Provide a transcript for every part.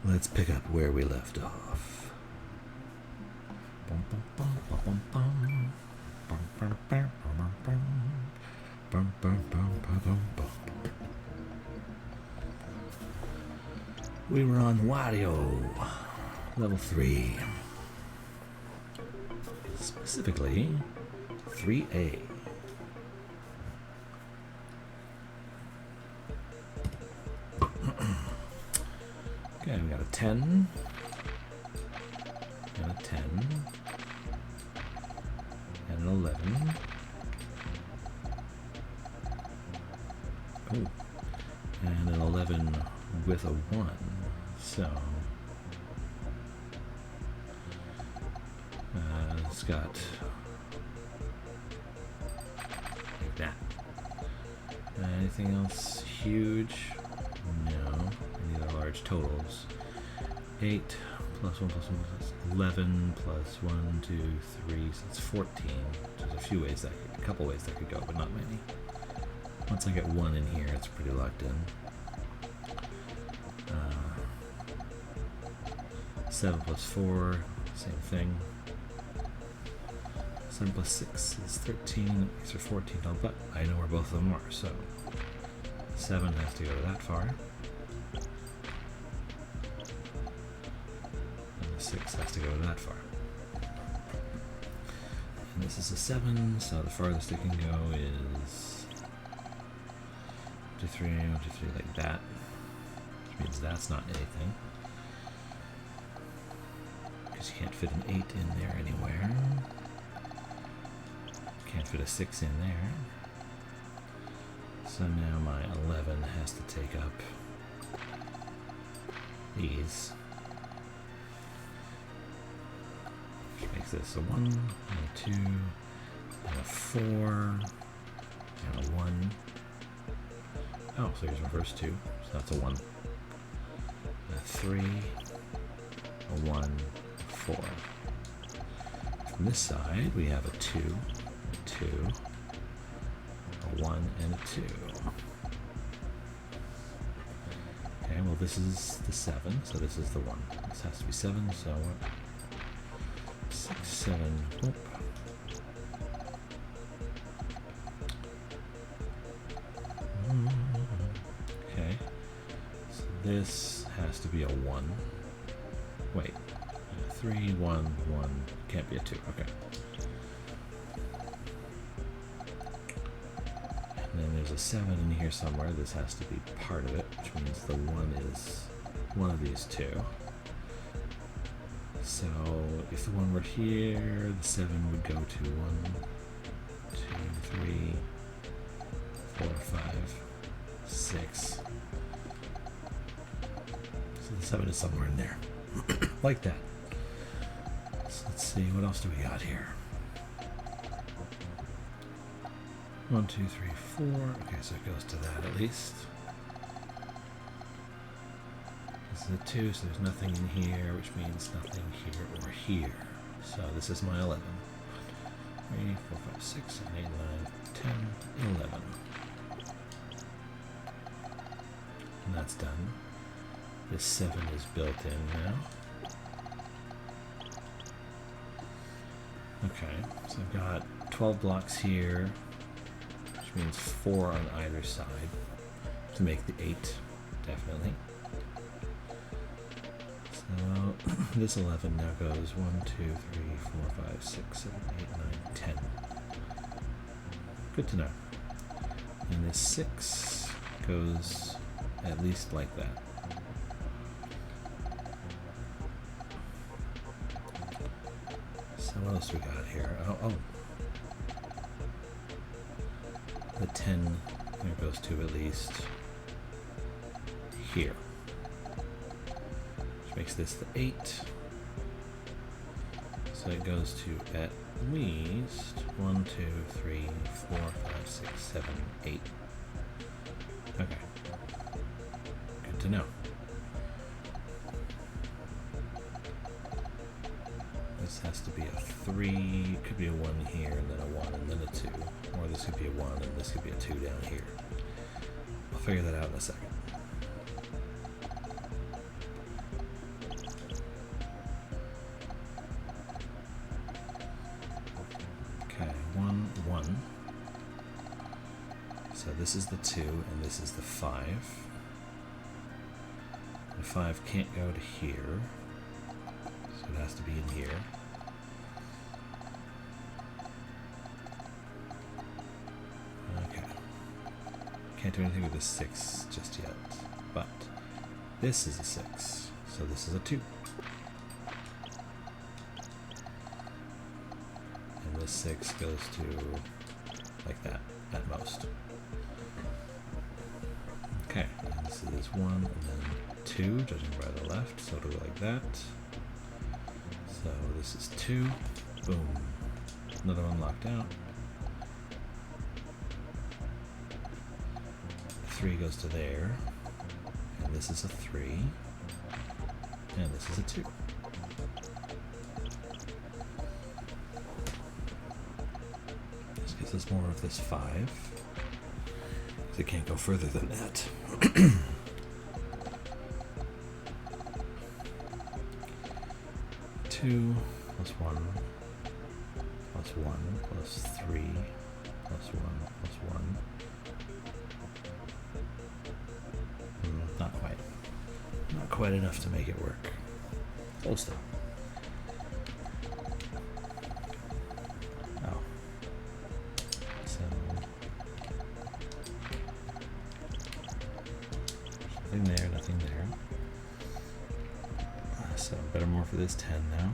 Let's pick up where we left off. We were on Wario, level 3. Specifically, 3A. Okay, we got a 10. And a 10. And an 11. Oh. And an 11 with a 1. So it's got like that. Anything else huge? No. These are large totals. 8 plus 1 plus 1 plus 11 plus 1, 2, 3, so it's 14. There's a few ways a couple ways that could go, but not many. Once I get 1 in here, it's pretty locked in. 7 plus 4, same thing. 7 plus 6 is 13, these are 14, but I know where both of them are, so 7 has to go that far. And the 6 has to go that far. And this is a 7, so the farthest it can go is 1, 2, 3, 1, 2, 3, like that. Which means that's not anything. Because you can't fit an 8 in there anywhere. Can't fit a 6 in there. So now my 11 has to take up these. Which makes this a 1, and a 2, and a 4, and a 1. Oh, so here's my first 2, so that's a 1. A 3, a 1, 4. From this side, we have a 2, a 2, a 1, and a 2. Okay, well this is the 7, so this is the 1. This has to be 7, so 6, 7, whoop. Okay, so this has to be a 1. Wait. 3, 1, 1, can't be a 2, okay. And then there's a 7 in here somewhere, this has to be part of it, which means the 1 is one of these two. So if the 1 were here, the 7 would go to 1, 2, 3, 4, 5, 6. So the 7 is somewhere in there, like that. Let's see, what else do we got here? 1, 2, 3, 4. Okay, so it goes to that at least. This is a 2, so there's nothing in here, which means nothing here or here. So this is my 11. 3, 4, 5, 6, 7, 8, 9, 10, 11. And that's done. This 7 is built in now. Okay, so I've got 12 blocks here, which means 4 on either side to make the 8, definitely. So this 11 now goes 1, 2, 3, 4, 5, 6, 7, 8, 9, 10. Good to know. And this 6 goes at least like that. So what else we got here? Oh. The 10 there goes to at least here. Which makes this the 8. So it goes to at least 1, 2, 3, 4, 5, 6, 7, 8. Okay. Good to know. this has to be a 3. It could be a 1 here, and then a 1, and then a 2. Or this could be a 1, and this could be a 2 down here. I'll figure that out in a second. Okay, 1, 1. So this is the 2, and this is the 5. The 5 can't go to here, so it has to be in here. Okay. Can't do anything with the 6 just yet, but this is a 6, so this is a 2. And this 6 goes to like that, at most. Okay, and this is 1, and then 2, judging by the left, so it'll go like that. So this is 2, boom, another one locked out. 3 goes to there, and this is a 3, and this is a 2. This gives us more of this 5. It can't go further than that. 2 plus 1 plus 1 plus 3 plus 1 plus 1. Not quite. Not quite enough to make it work. Close though. Oh. So nothing there, nothing there. So better more for this 10 now.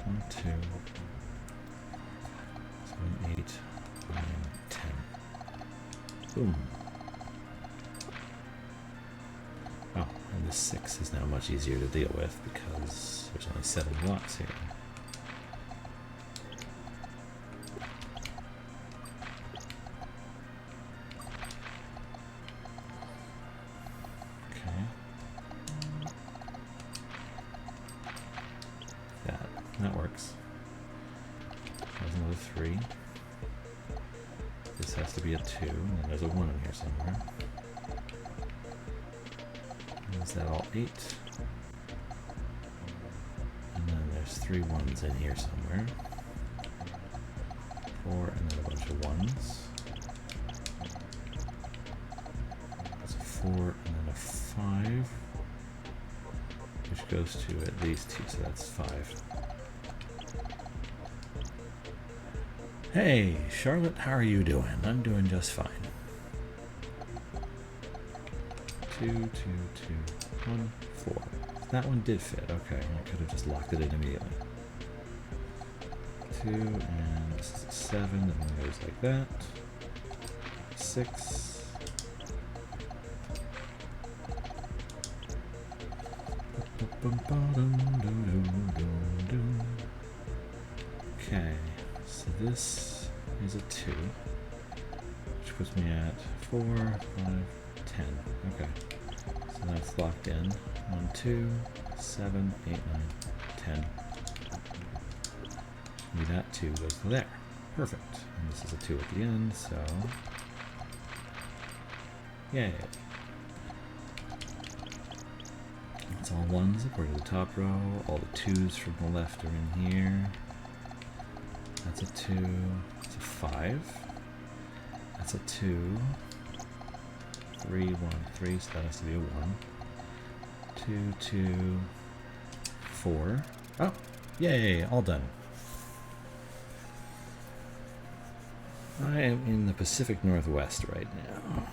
1, 2, 7, 8, 9, 10. Boom. Oh, and this 6 is now much easier to deal with because there's only 7 blocks here. That works. There's another 3. This has to be a 2, and then there's a 1 in here somewhere. Is that all 8? And then there's 3 1s in here somewhere. 4, and then a bunch of 1s. That's a 4, and then a 5. Which goes to at least 2, so that's 5. Hey, Charlotte, how are you doing? I'm doing just fine. 2, 2, 2, 1, 4. That one did fit. Okay, I could have just locked it in immediately. 2, and this is a 7, and then it goes like that. 6. Okay, so this is a 2, which puts me at 4, 5, 10. Okay, so that's locked in. 1, 2, 7, 8, 9, 10. Maybe that 2 goes to there. Perfect. And this is a 2 at the end, so yay. It's all 1s according to the top row. All the 2s from the left are in here. That's a 2. That's a 5. That's a 2. 3, 1, 3, so that has to be a 1. 2, 2, 4. Oh, yay, all done. I am in the Pacific Northwest right now.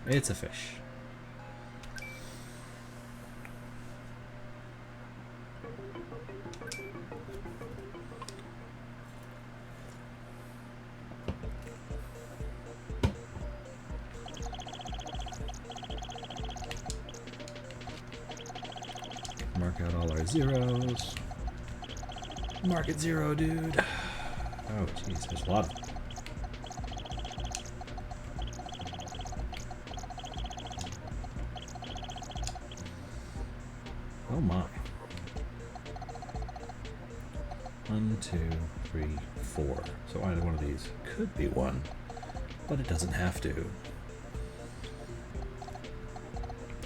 It's a fish. Mark out all our zeros. Mark it 0, dude. Oh, jeez, there's a lot of them. Oh my. 1, 2, 3, 4. So either one of these could be 1, but it doesn't have to.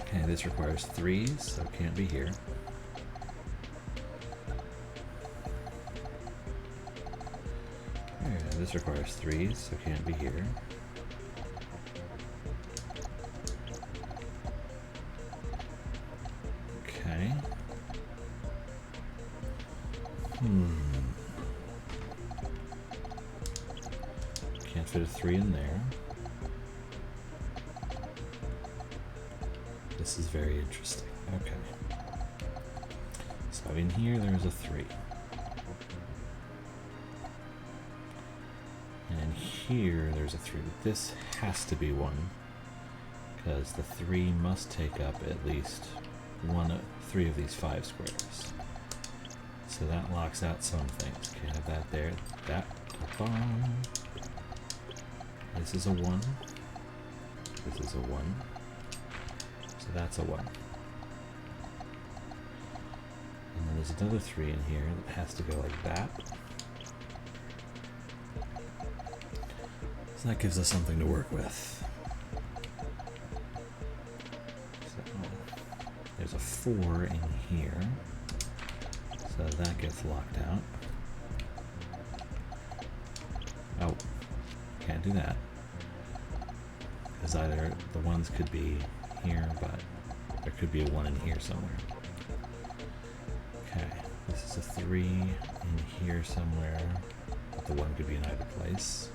Okay, this requires 3s, so it can't be here. Okay, this requires 3s, so it can't be here. Okay. Can't fit a 3 in there. This is very interesting. Okay. So in here there's a 3. And here there's a 3. This has to be 1, because the 3 must take up at least 3 of these 5 squares. So that locks out some things. Okay, have that there. That. This is a 1. This is a 1. So that's a 1. And then there's another 3 in here that has to go like that. So that gives us something to work with. So there's a 4 in here. So that gets locked out. Oh, can't do that. Because either the 1s could be here, but there could be a 1 in here somewhere. Okay, this is a 3 in here somewhere, but the 1 could be in either place.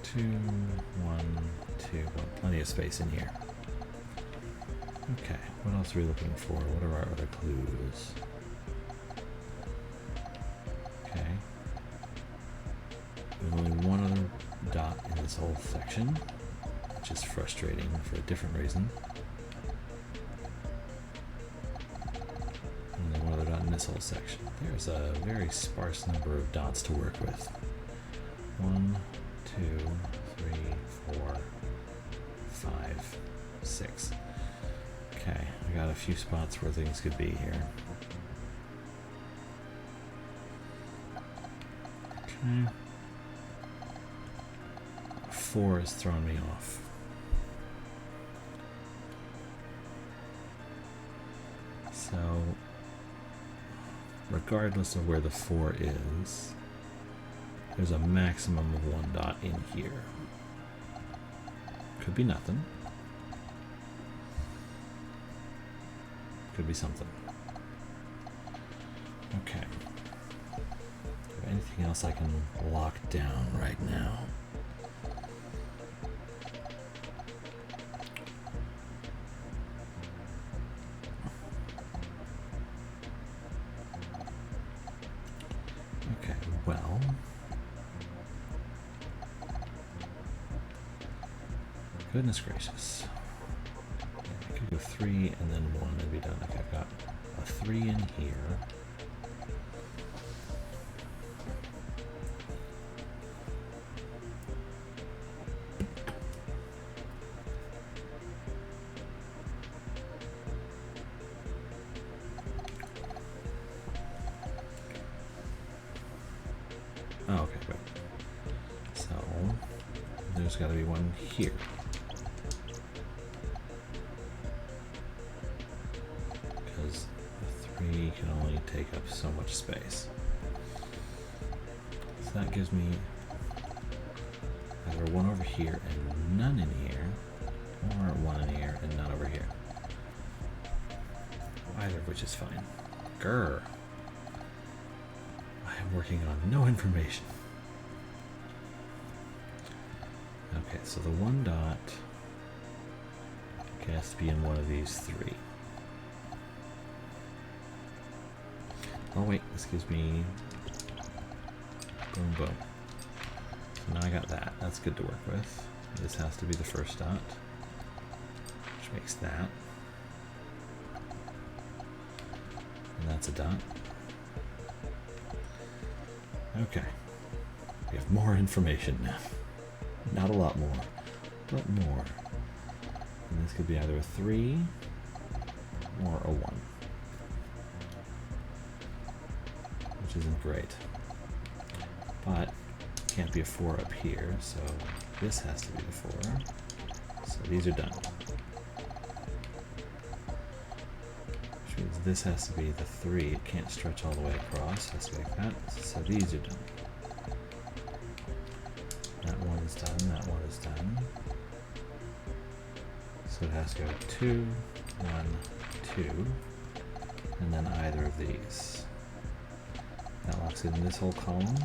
2, 1, 2, 1. Plenty of space in here. Okay, what else are we looking for? What are our other clues? Okay. There's only one other dot in this whole section, which is frustrating for a different reason. And then one other dot in this whole section. There's a very sparse number of dots to work with. 1, 2, 3, 4, 5, 6. Okay, I got a few spots where things could be here. Okay. 4 has thrown me off. So, regardless of where the 4 is, there's a maximum of 1 dot in here. Could be nothing. Could be something. Okay. Anything else I can lock down right now? Okay, well. Goodness gracious. I could go 3 and then 1 and be done. Okay, I've got a 3 in here. Oh, okay, good. So, there's got to be 1 here. Because the 3 can only take up so much space. So that gives me either 1 over here and none in here, or 1 in here and none over here. Either of which is fine. Grr. I am working on no information. Okay, so the 1 dot has to be in one of these 3. Oh wait, this gives me boom boom. So now I got that. That's good to work with. This has to be the first dot, which makes that. And that's a dot. Okay. We have more information now. Not a lot more, but more. And this could be either a 3 or a 1. Which isn't great. But can't be a 4 up here, so this has to be the 4. So these are done. Which means this has to be the 3. It can't stretch all the way across. It has to be like that. So these are done. That one is done. That one is done. So it has to go 2, 1, 2, and then either of these. That locks in this whole column,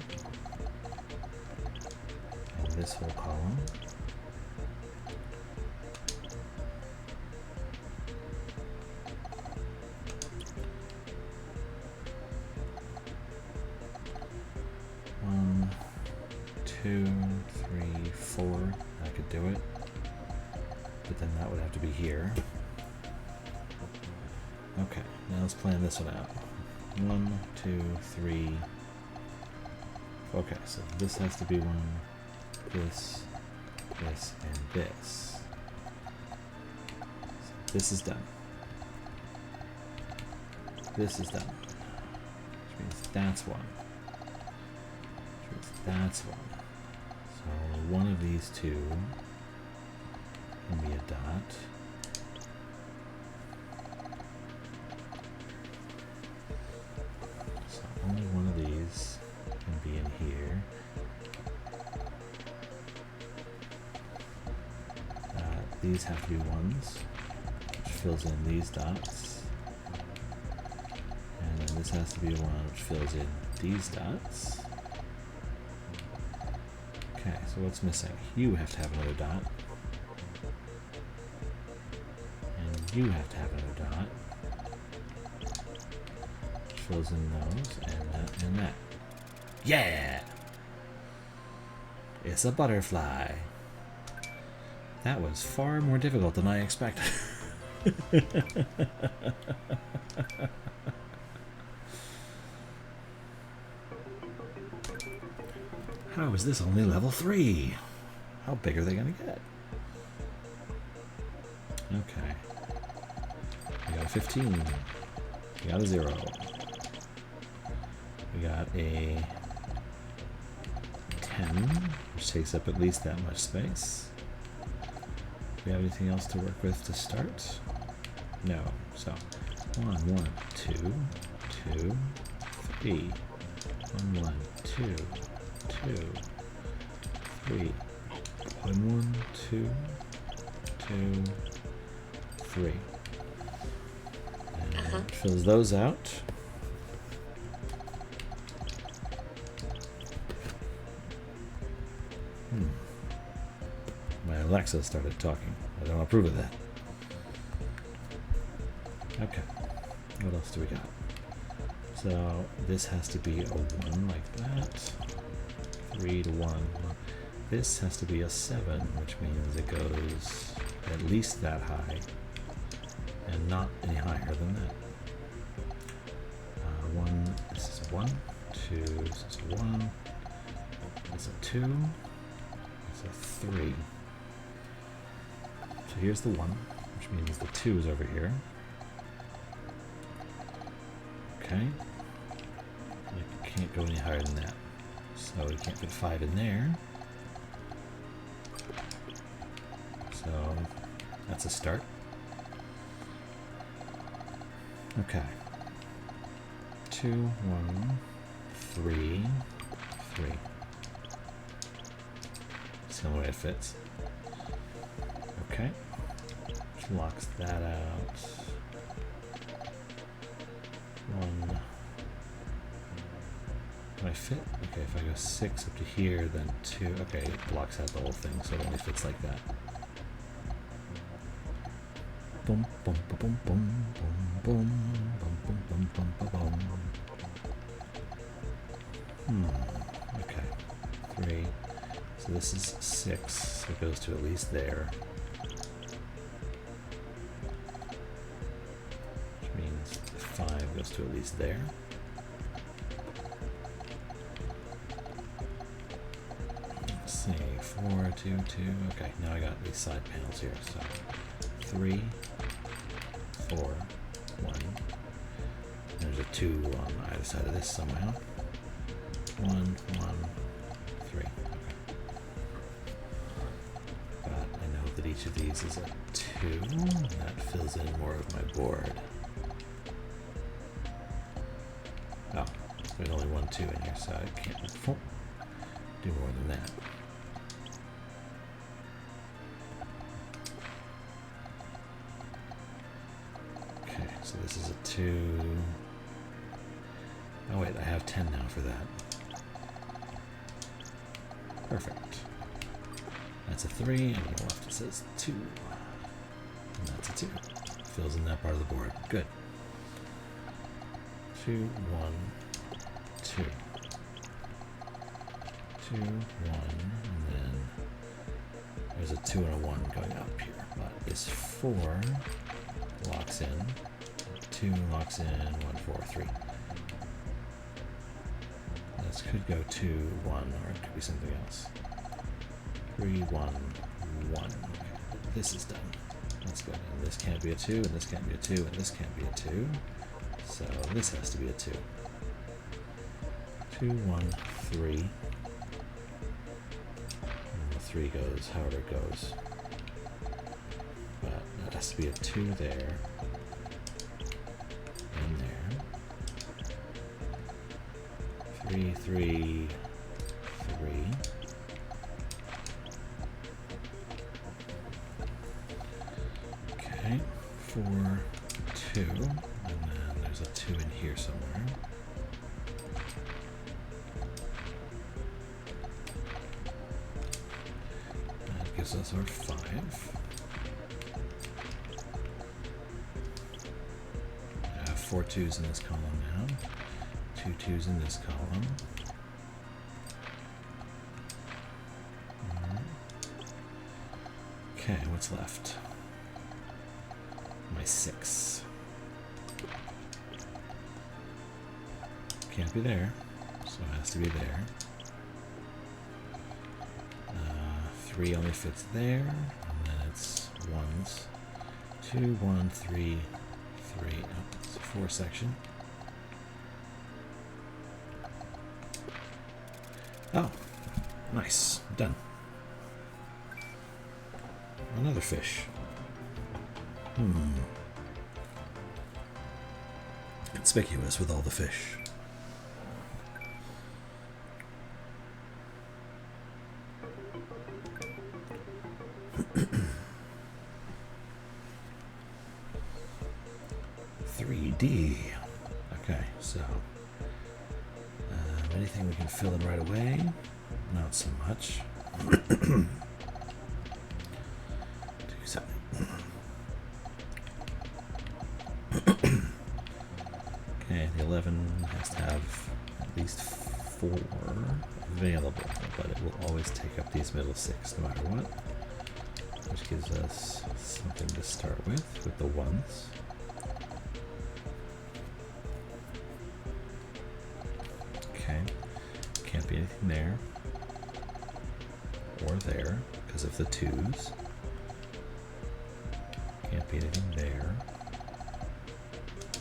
and this whole column. One, 2, 3, 4. I could do it. But then that would have to be here. Okay, now let's plan this one out. 1, 2, 3. Okay, so this has to be 1, this, this, and this. So this is done. This is done. Which means that's 1. Which means that's 1. So one of these two can be a dot. So only one of these can be in here. These have to be 1s, which fills in these dots. And then this has to be a 1, which fills in these dots. Okay, so what's missing? You have to have another dot. You have to have another dot, which fills in those, and that, and that. Yeah! It's a butterfly. That was far more difficult than I expected. How is this only level 3? How big are they going to get? Okay. We got a 15. We got a 0. We got a 10, which takes up at least that much space. Do we have anything else to work with to start? No. So 1, 1, 2, 2, 3. 1, 1, 2, 2, 3. 1, 1, 2, 2, 3. And fills those out. My Alexa started talking. I don't approve of that. Okay. What else do we got? So this has to be a 1 like that. 3 to 1. This has to be a 7, which means it goes at least that high and not any higher than that. 1, this is a 1, 2, this is a 1, this is a 2, this is a 3. So here's the 1, which means the 2 is over here. Okay. You can't go any higher than that. So you can't get 5 in there. So that's a start. Okay. 2, 1, 3, 3. That's the only way it fits. Okay. Which locks that out. 1. Can I fit? Okay, if I go 6 up to here, then 2. Okay, it blocks out the whole thing, so it only fits like that. Boom, boom, boom, boom, boom, boom, boom, boom, boom, boom, boom, boom. Okay. 3. So this is 6. So it goes to at least there. Which means 5 goes to at least there. Let's see. 4, 2, 2. Okay, now I got these side panels here. So 3, 4, 1. There's a 2 on either side of this somehow. 1, 1, 3. Okay. But I know that each of these is a 2, and that fills in more of my board. Oh, there's only 1, 2 in here, so I can't do more than that. Okay, so this is a 2. Oh wait, I have 10 now for that. Perfect. That's a 3, and on the left it says 2. And that's a 2. Fills in that part of the board. Good. 2, 1, 2. 2, 1, and then there's a 2 and a 1 going up here. But this 4 locks in. 2 locks in, 1, 4, 3. This could go 2, 1, or it could be something else. 3, 1, 1. Okay, this is done. That's good. And this can't be a 2, and this can't be a 2, and this can't be a 2. So this has to be a 2. 2, 1, 3. And the 3 goes however it goes. But that has to be a 2 there. And there. 3, 3, 3. Okay, 4, 2, and then there's a 2 in here somewhere. That gives us our 5. I have 4 2s in this column now. 2 2s in this column. Okay, what's left? My 6. Can't be there, so it has to be there. 3 only fits there, and then it's 1s. 2, 1, 3, 3. Oh, it's a 4 section. Oh, nice. Done. Another fish. Conspicuous with all the fish. $3D. Okay, so anything we can fill in right away? Not so much. Do something. Okay, the 11 has to have at least 4 available, but it will always take up these middle 6 no matter what, which gives us something to start with the 1s. Okay, can't be anything there or there because of the 2s. Can't be anything there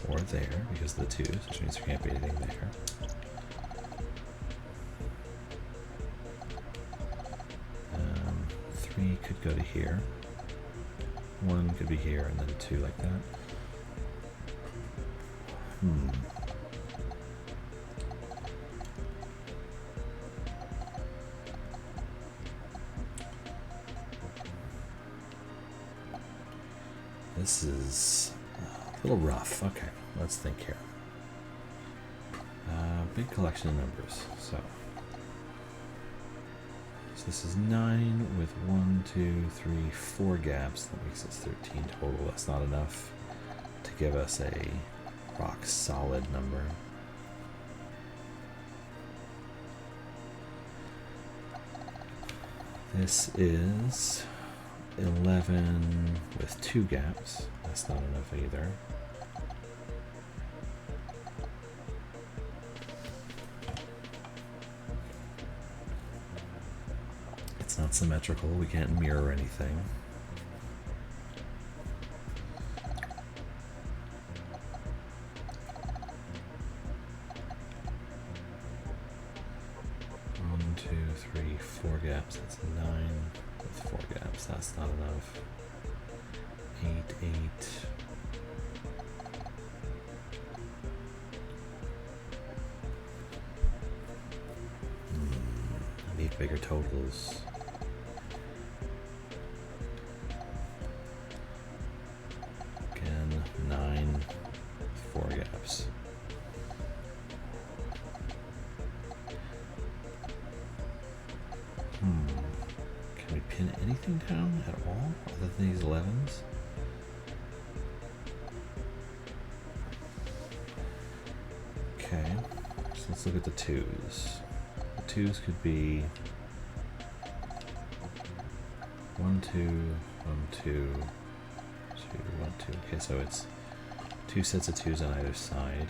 or there because of the 2s, which means there can't be anything there. Three could go to here. 1 could be here, and then 2 like that. This is a little rough. Okay, let's think here. Big collection of numbers. So this is 9 with 1, 2, 3, 4 gaps. That makes us 13 total. That's not enough to give us a rock solid number. This is 11 with 2 gaps. That's not enough either. It's not symmetrical. We can't mirror anything. gaps, that's 9 with 4 gaps, that's not enough. 8, 8. I need bigger totals. Again, 9 with 4 gaps. Can we pin anything down at all other than these 11s? Okay, so let's look at the 2s. The 2s could be 1, 2, 1, 2, 2, 1, 2. Okay, so it's 2 sets of 2s on either side.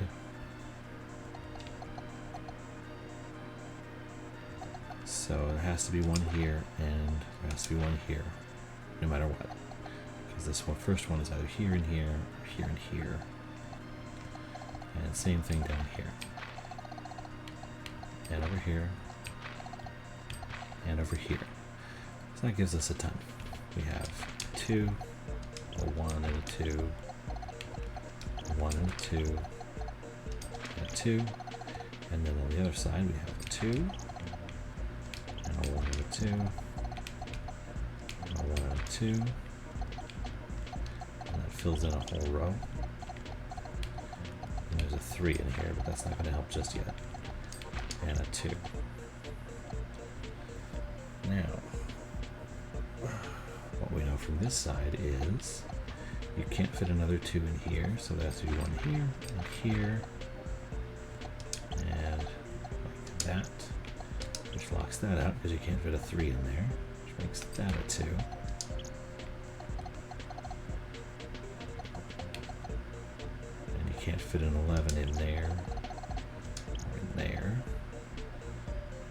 So there has to be one here and there has to be one here, no matter what. Because this one, first one is either here and here, or here and here. And same thing down here. And over here. And over here. So that gives us a ton. We have 2, a 1 and a 2, a 1 and a 2, and a 2. And then on the other side we have a 2. And a 1 and a 2, and a 1 and a 2, and that fills in a whole row. And there's a 3 in here, but that's not going to help just yet. And a 2. Now, what we know from this side is you can't fit another 2 in here, so there has to be one here, and here, and like that. Which locks that out because you can't fit a 3 in there, which makes that a 2. And you can't fit an 11 in there, or in there,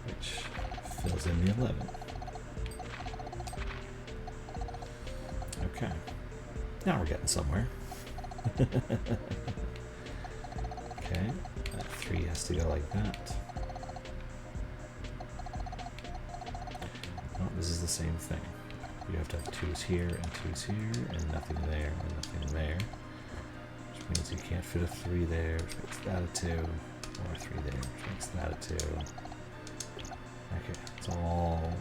which fills in the 11. Okay, now we're getting somewhere. Okay, that 3 has to go like that. This is the same thing. You have to have 2s here and 2s here, and nothing there and nothing there. Which means you can't fit a 3 there, which makes that a 2, or a 3 there, which makes that a 2. Okay, it's all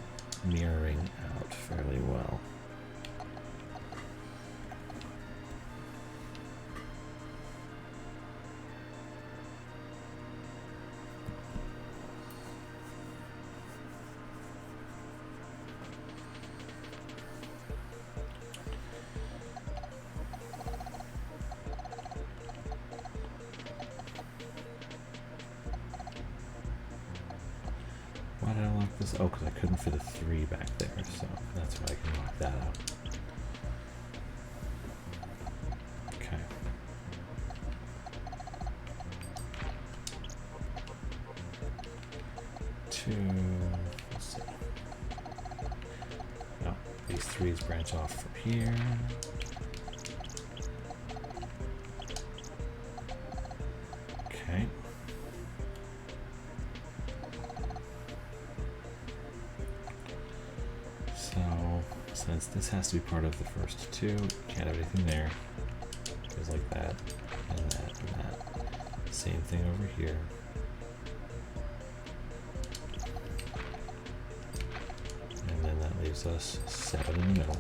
mirroring out fairly well. Why did I lock this? Oh, because I couldn't fit a 3 back there, so that's why I can lock that out. Okay. Let's see. No, these 3s branch off from here. Okay. Since this has to be part of the first 2, can't have anything there. It goes like that, and that, and that. Same thing over here. And then that leaves us 7 in the middle.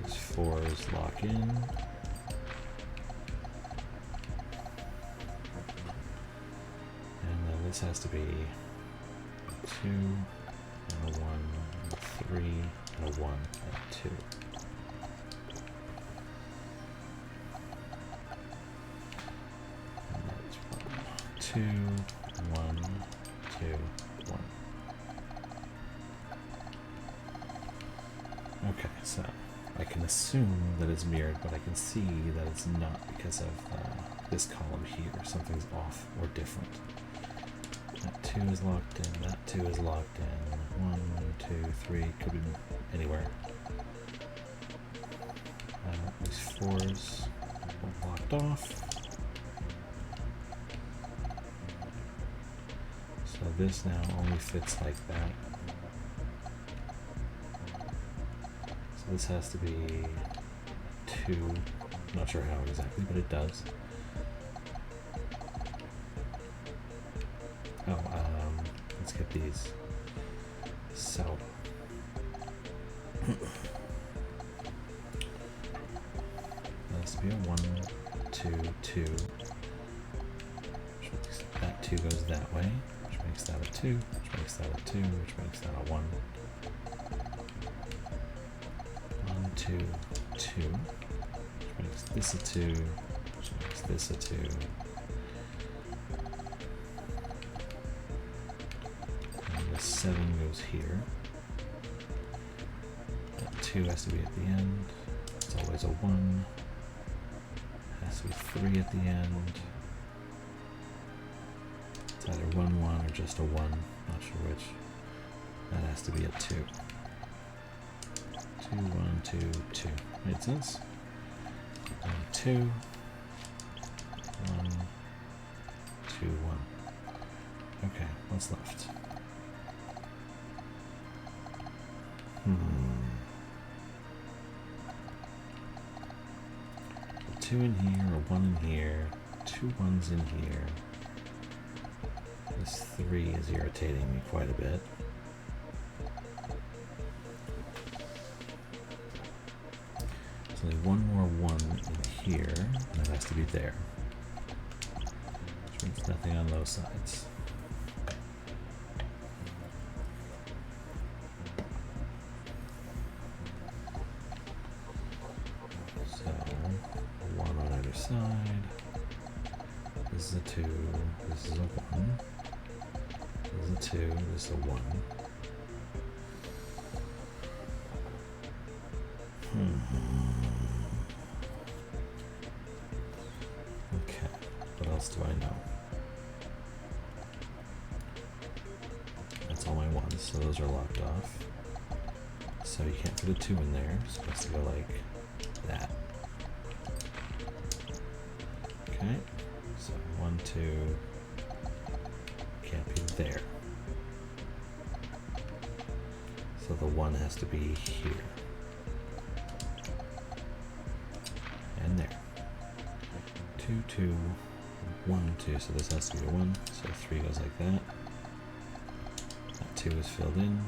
These 4s lock in. And then this has to be 2, and a 1, and a 3, and a 1, and a 2. And that's 1, 2, 1, 2, 1. Okay, so I can assume that it's mirrored, but I can see that it's not because of this column here. Something's off or different. That 2 is locked in, that 2 is locked in. 1, 2, 3, could be anywhere. These 4s are locked off. So this now only fits like that. So this has to be 2. I'm not sure how exactly, but it does. Oh, let's get these. So that has to be a 1, 2, 2. That 2 goes that way, which makes that a 2, which makes that a 2, which makes that a 1. 1, 2, 2, which makes this a 2, which makes this a 2. And the 7 goes here. That 2 has to be at the end. It's always a 1. Has to be 3 at the end. It's either 1, 1 or just a 1. Not sure which. That has to be a 2. 2, 1, 2, 2. Made sense? 1, 2. 1, 2, 1. Okay, what's left? A 2 in here, a 1 in here, 2 1s in here. This 3 is irritating me quite a bit. There's only one more 1 in here, and it has to be there. Which means nothing on those sides. So, 1 on either side. This is a 2, this is a 1. This is a 2, this is a 1. Okay, what else do I know? That's all my 1s, so those are locked off. So you can't put a 2 in there, so it has to go like that. Okay, so 1, 2, can't be there. So the 1 has to be here. And there. 2, 2, 1, 2, so this has to be a 1, so 3 goes like that. That 2 is filled in.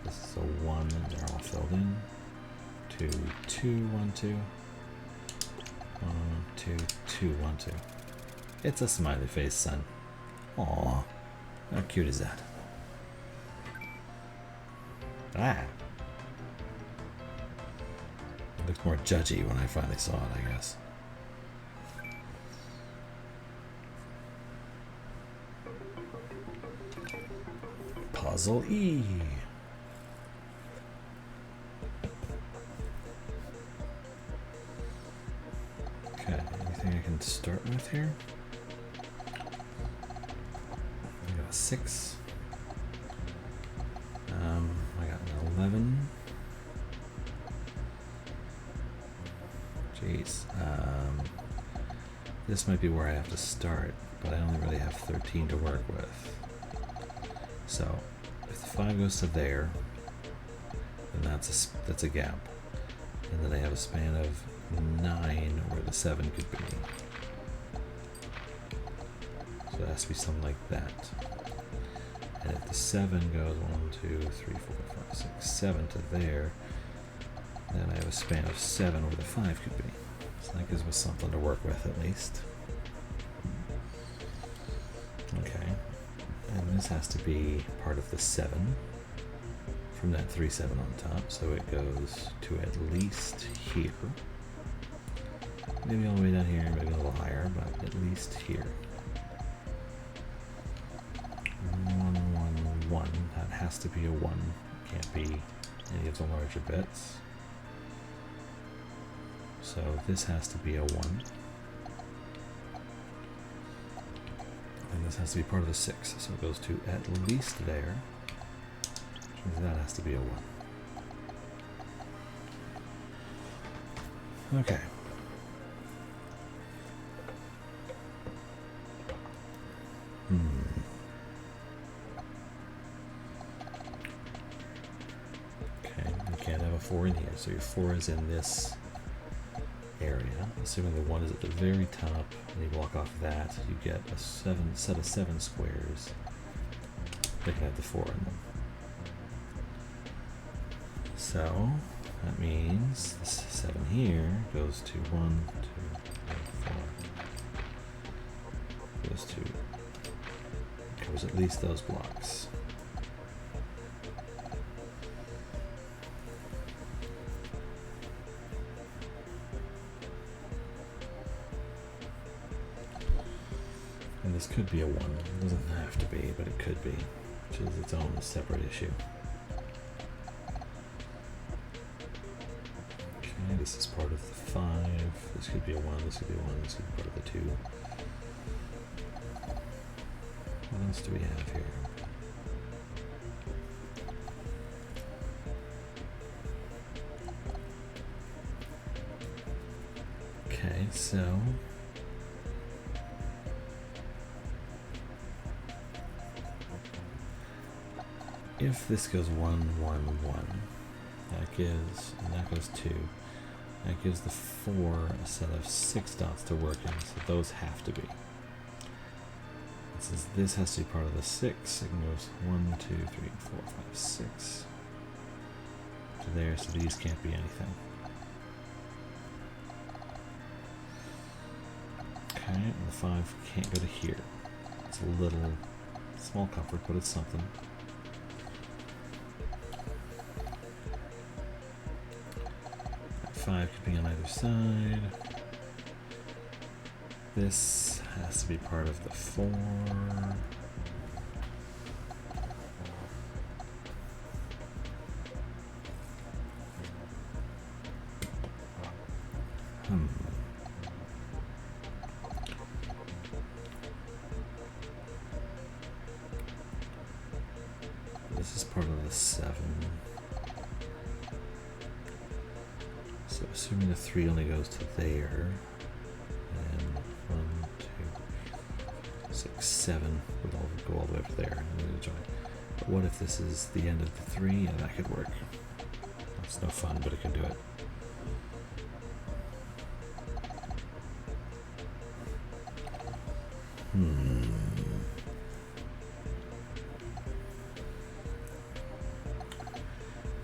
This is a 1, and they're all filled in. 2, 2, 1, 2. 1, 2, 2, 1, 2. It's a smiley face, son. Aww. How cute is that? Ah. It looked more judgy when I finally saw it, I guess. Puzzle E. Okay, anything I can start with here? I got a 6. I got an 11. Jeez. This might be where I have to start, but I only really have 13 to work with. So, if the 5 goes to there, then that's a gap. And then I have a span of 9 where the 7 could be. So it has to be something like that. And if the 7 goes 1, 2, 3, 4, 5, 6, 7 to there, then I have a span of 7 where the 5 could be. So that gives me something to work with at least. Okay. And this has to be part of the 7 from that 3, 7 on top. So it goes to at least here. Maybe all the way down here, maybe a little higher, but at least here. 1, 1, 1. That has to be a 1. Can't be any of the larger bits. So this has to be a 1. And this has to be part of the 6. So it goes to at least there. Which means that has to be a 1. Okay. 4 in here. So your 4 is in this area. Assuming the 1 is at the very top, and you block off that, you get a set of 7 squares that can have the 4 in them. So that means this 7 here goes to 1, 2, 3, 4. Goes to, covers at least those blocks. And this could be a 1. It doesn't have to be, but it could be, which is its own separate issue. Okay, this is part of the 5. This could be a 1, this could be a 1, this could be part of the 2. What else do we have here? Okay, so if this goes 1, 1, 1, that gives, and that goes 2, that gives the 4 a set of 6 dots to work in, so those have to be. And since this has to be part of the 6, it goes 1, 2, 3, 4, 5, 6 to there, so these can't be anything. Okay, and the 5 can't go to here. It's a little small comfort, but it's something. That 5 could be on either side. This has to be part of the 4. This is part of the 7. So assuming the 3 only goes to there, and 1, 2, 6, 7 would all go all the way up to there. But what if this is the end of the 3? Yeah, that could work. It's no fun, but it can do it.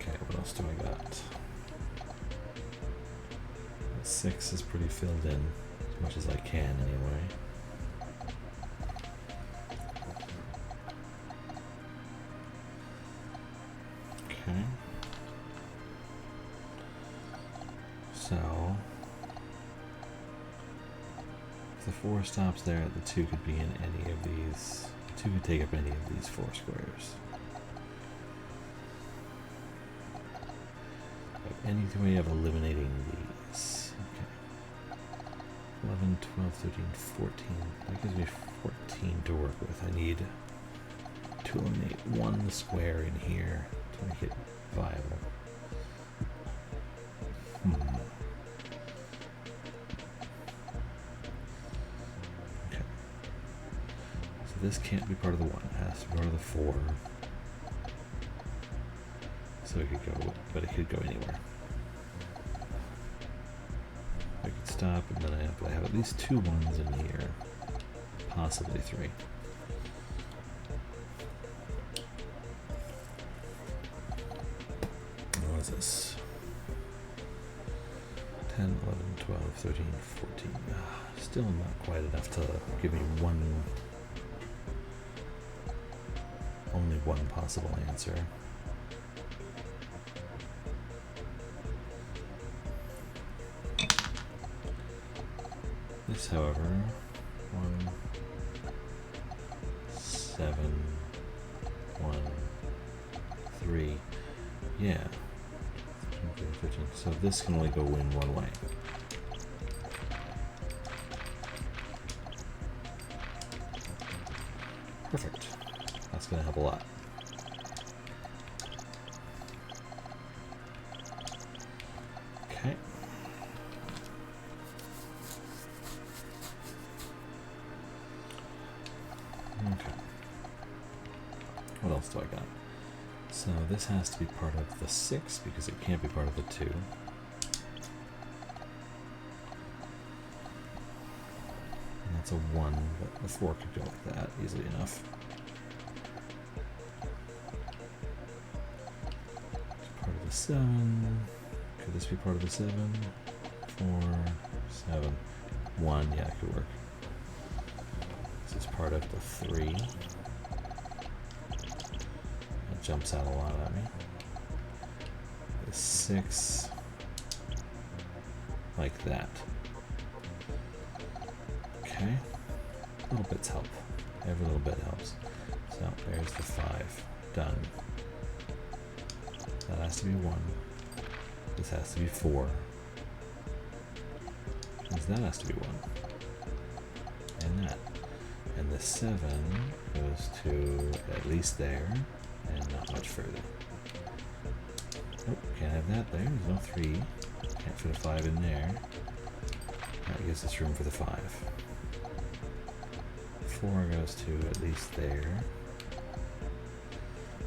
Okay, what else do I got? 6 is pretty filled in, as much as I can anyway. Okay. So, if the 4 stops there, the 2 could be in any of these. The 2 could take up any of these 4 squares. Any way of eliminating these. Okay. 11, 12, 13, 14. That gives me 14 to work with. I need to eliminate 1 square in here to make it viable. Okay. So this can't be part of the 1. It has to be part of the 4. So it could go, but it could go anywhere. I could stop, and then I have to have at least 2 1s in here, possibly 3. What is this? 10, 11, 12, 13, 14. Still not quite enough to give me only one possible answer. This, however, 1, 7, 1, 3, yeah, 15. So this can only go in one way. Perfect. That's going to help a lot. Okay. Okay. What else do I got? So this has to be part of the 6 because it can't be part of the 2. And that's a 1, but the 4 could go with that easily enough. It's part of the 7. Could this be part of the 7? 4, 7, 1. Yeah, it could work. This is part of the 3. Jumps out a lot at me. The 6, like that. Okay, little bits help. Every little bit helps. So there's the 5, done. That has to be 1. This has to be 4. That has to be 1. And that. And the 7 goes to at least there. And not much further. Nope, can't have that there. There's no 3. Can't fit a 5 in there. That gives us room for the 5. 4 goes to at least there.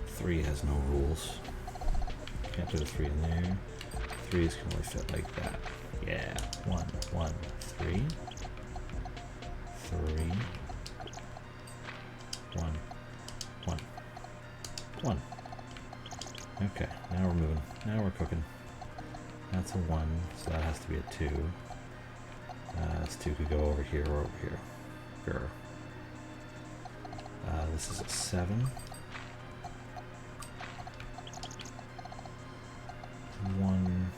3 has no rules. Can't put a 3 in there. 3's can only fit like that. Yeah. 1, 1, 3. 3. 1. 1. 1. Okay, now we're moving. Now we're cooking. That's a 1, so that has to be a 2. This 2 could go over here or over here. Grr. This is a 7. 1,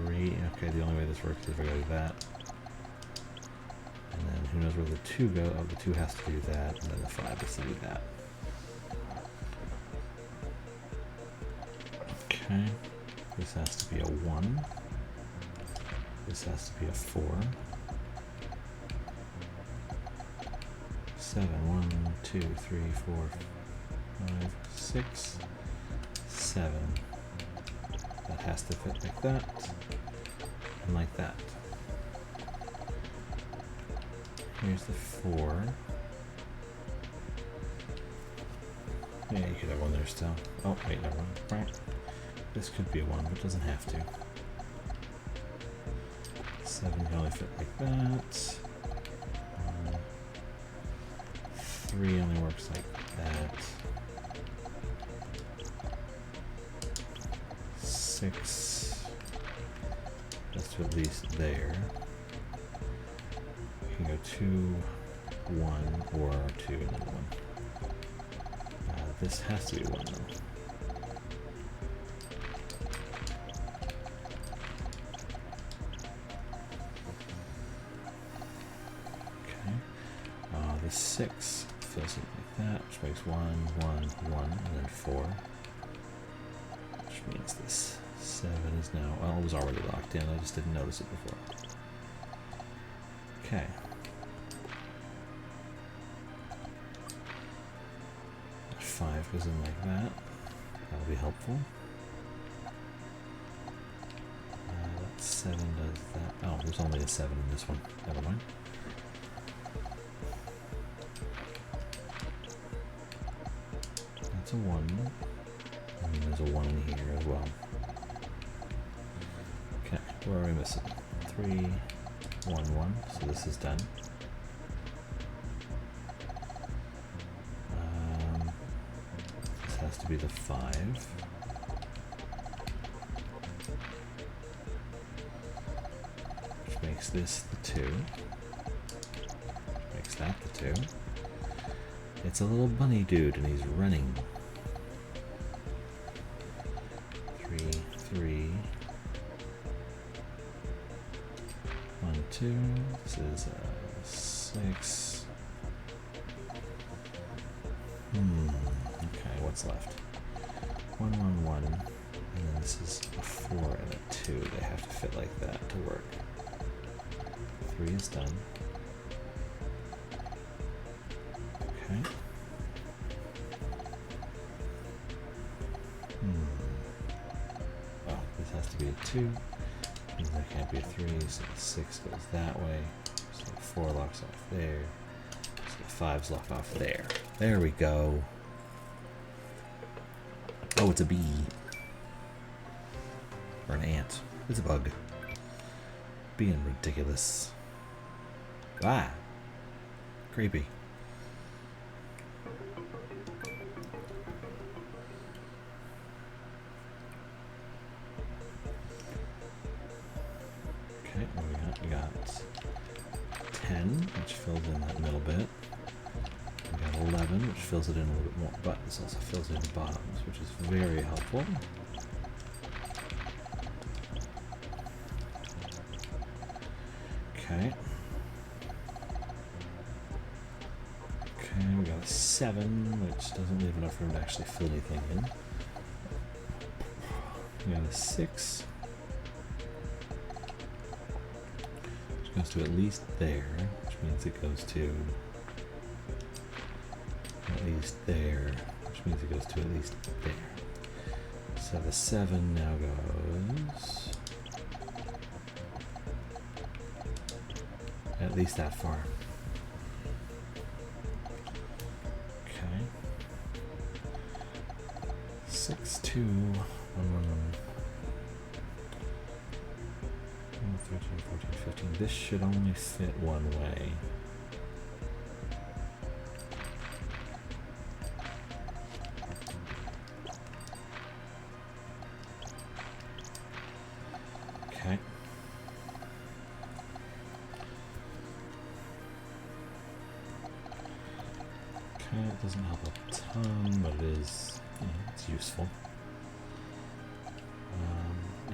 3. Okay, the only way this works is if I go like that. And then who knows where the 2 go? Oh, the 2 has to do that, and then the 5 has to do that. Okay. This has to be a 1. This has to be a 4. 7, 1, 2, 3, 4, 5, 6, 7. That has to fit like that, and like that. Here's the 4. Yeah, you could have 1 there still. Oh, wait, never mind. Right. This could be a 1, but it doesn't have to. 7 can only fit like that. 3 only works like that. 6 that's to at least there. You can go 2, 1, or 2 and then 1. This has to be 1 though. Okay. The 6 fills it like that, which makes 1, 1, 1, and then 4. Which means this 7 is now, well, it was already locked in, I just didn't notice it before. Okay. That 5 goes in like that. That'll be helpful. That 7 does that. Oh, there's only a 7 in this one. Never mind. That's a 1. And there's a 1 in here as well. Okay, where are we missing? 3, 1, 1. So this is done. This has to be the 5. Which makes this the 2. Makes that the 2. It's a little bunny dude and he's running. 3, 3. 1, 2. This is 6. Okay, what's left? 1, 1, 1. And then this is a 4 and a 2. They have to fit like that to work. 3 is done. Okay. Oh, this has to be a 2. And there can't be a 3, so the 6 goes that way. So the 4 locks off there. So the 5's locked off there. There we go. Oh, it's a bee. Or an ant. It's a bug. Being ridiculous. Ah! Creepy. Okay, what do we got? We got 10, which fills in that middle bit. We got 11, which fills it in a little bit more, but this also fills it in the bottoms, which is very helpful. Okay. Okay, we got a 7, which doesn't leave enough room to actually fill anything in. We got a 6, which goes to at least there, which means it goes to at least there, which means it goes to at least there. So the 7 now goes at least that far. Okay. 6, 2, 1, 1, 13, 14, 15. This should only fit one way. Okay. Okay, it doesn't help a ton, but it is, you know, it's useful.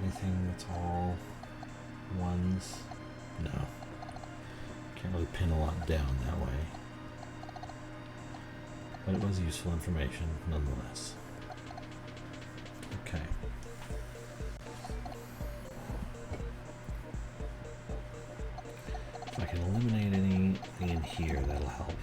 Anything that's all ones? No. Can't really pin a lot down that way. But it was useful information nonetheless. Okay. If I can eliminate anything in here, that'll help.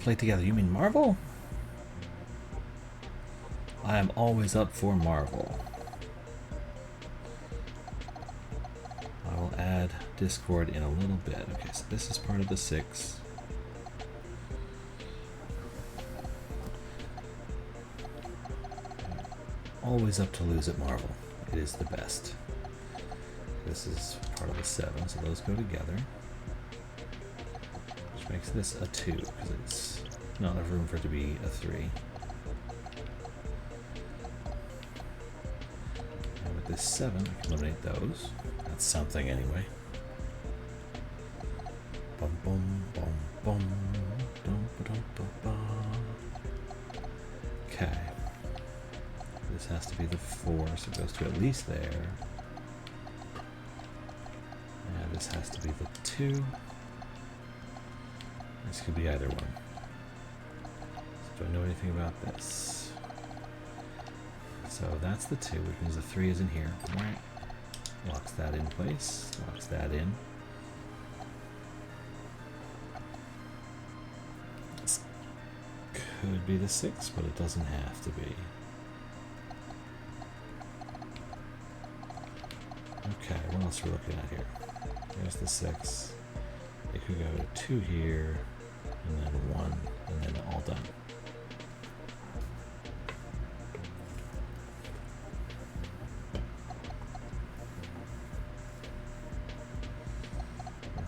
Play together. You mean Marvel? I am always up for Marvel. I will add Discord in a little bit. Okay, so this is part of the 6. Always up to lose at Marvel. It is the best. This is part of the 7, so those go together. Which makes this a 2, because it's not enough room for it to be a 3. And with this 7, I can eliminate those. That's something anyway. Bum bum bum bum. Dum ba dum ba ba. Okay. This has to be the 4, so it goes to at least there. And this has to be the 2. This could be either one. So do I know anything about this? So that's the 2, which means the 3 is in here. Locks that in place. Locks that in. This could be the 6, but it doesn't have to be. Okay, what else are we looking at here? There's the 6. It could go to 2 here, and then 1, and then all done.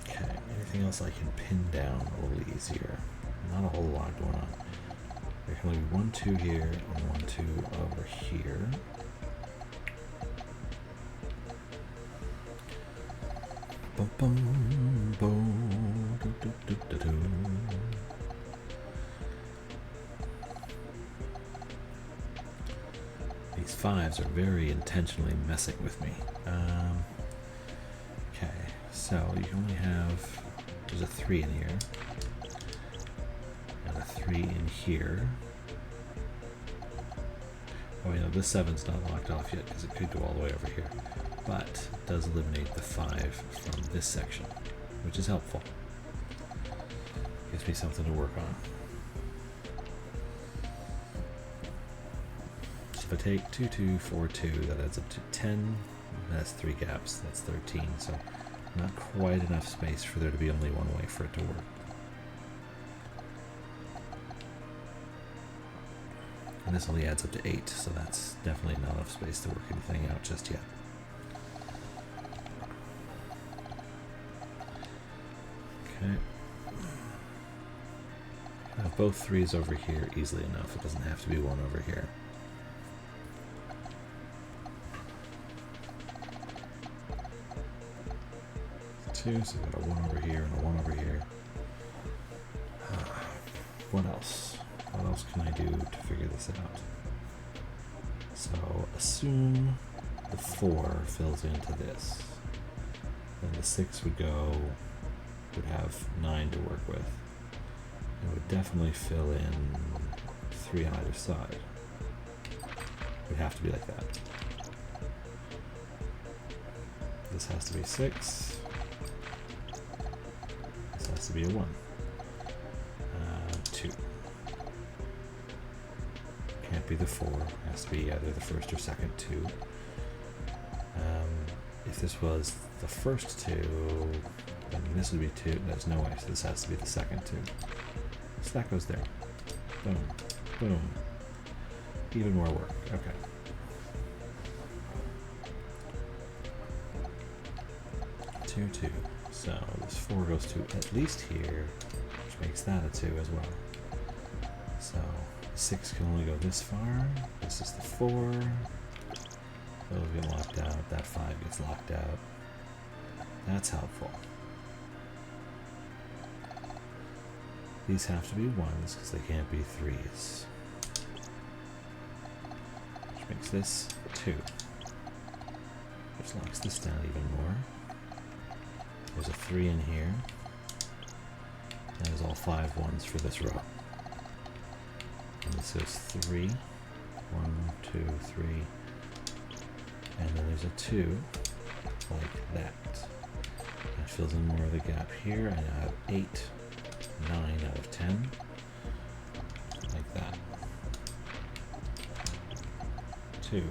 Okay, anything else I can pin down a little easier? Not a whole lot going on. There can only be 1, 2 here, and 1, 2 over here. Bum, bum, boom, do, do, do, do, do. These 5s are very intentionally messing with me. Okay, so you can only have, there's a 3 in here, and a 3 in here. Oh, you know, this 7's not locked off yet because it could go all the way over here. But it does eliminate the 5 from this section, which is helpful. Gives me something to work on. So if I take 2, 2, 4, 2, that adds up to 10. That's 3 gaps. That's 13. So not quite enough space for there to be only one way for it to work. And this only adds up to 8, so that's definitely not enough space to work anything out just yet. Okay. I have both 3s over here easily enough. It doesn't have to be one over here. Two, so we've got a 1 over here and a 1 over here. What else? What else can I do to figure this out? So assume the 4 fills into this. Then the 6 would have 9 to work with. It would definitely fill in 3 on either side. It would have to be like that. This has to be 6. This has to be a 1. 2. Can't be the 4. It has to be either the first or second 2. If this was the first 2, then this would be 2. There's no way, so this has to be the second 2. So that goes there. Boom. Boom. Even more work. Okay. Two, 2. So this 4 goes to at least here, which makes that a 2 as well. So 6 can only go this far. This is the 4. Those get locked out. That 5 gets locked out. That's helpful. These have to be 1s because they can't be 3s. Which makes this 2. Which locks this down even more. There's a 3 in here. That is all 5 1s for this row. And this is 3. 1, 2, 3. And then there's a 2, like that. That fills in more of the gap here. I now have 8, 9 out of 10. Like that. 2,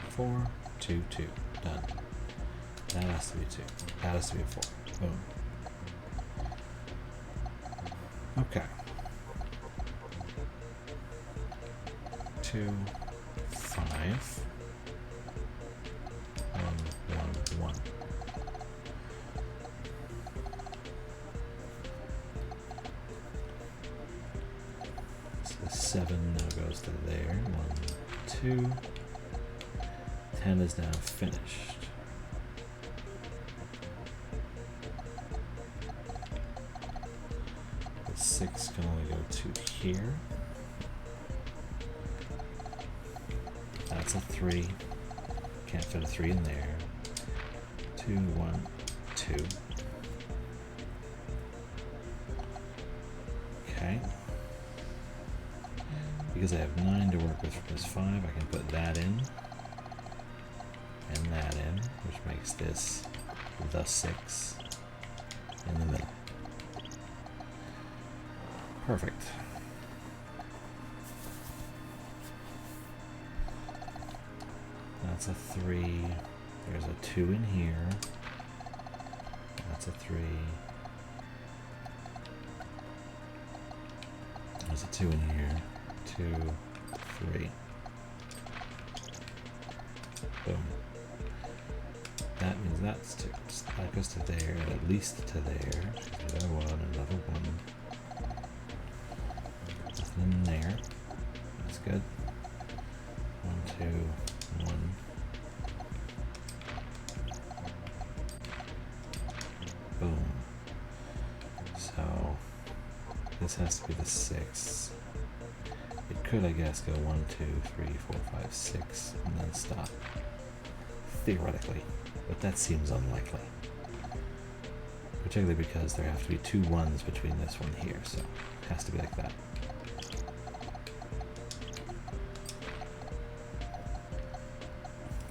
4, 2, 2. Done. That has to be 2. That has to be a 4. Boom. Okay. 2, 5. 1, 1, 1. So 7 now goes to there. 1, 2. 10 is now finished. The 6 can only go to here. That's a 3. Can't fit a 3 in there. 2, 1, 2. Okay. Because I have 9 to work with from this 5, I can put that in. And that in, which makes this the 6 in the middle. Perfect. That's a 3. There's a 2 in here. That's a 3. There's a 2 in here. 2, 3. Boom. That means that's 2. That goes to there, at least to there. Another 1, another 1. Nothing in there. That's good. 1, 2, 1. Boom. So this has to be the 6. It could, I guess, go 1, 2, 3, 4, 5, 6, and then stop. Theoretically, but that seems unlikely. Particularly because there have to be 2 1s between this one here, so it has to be like that.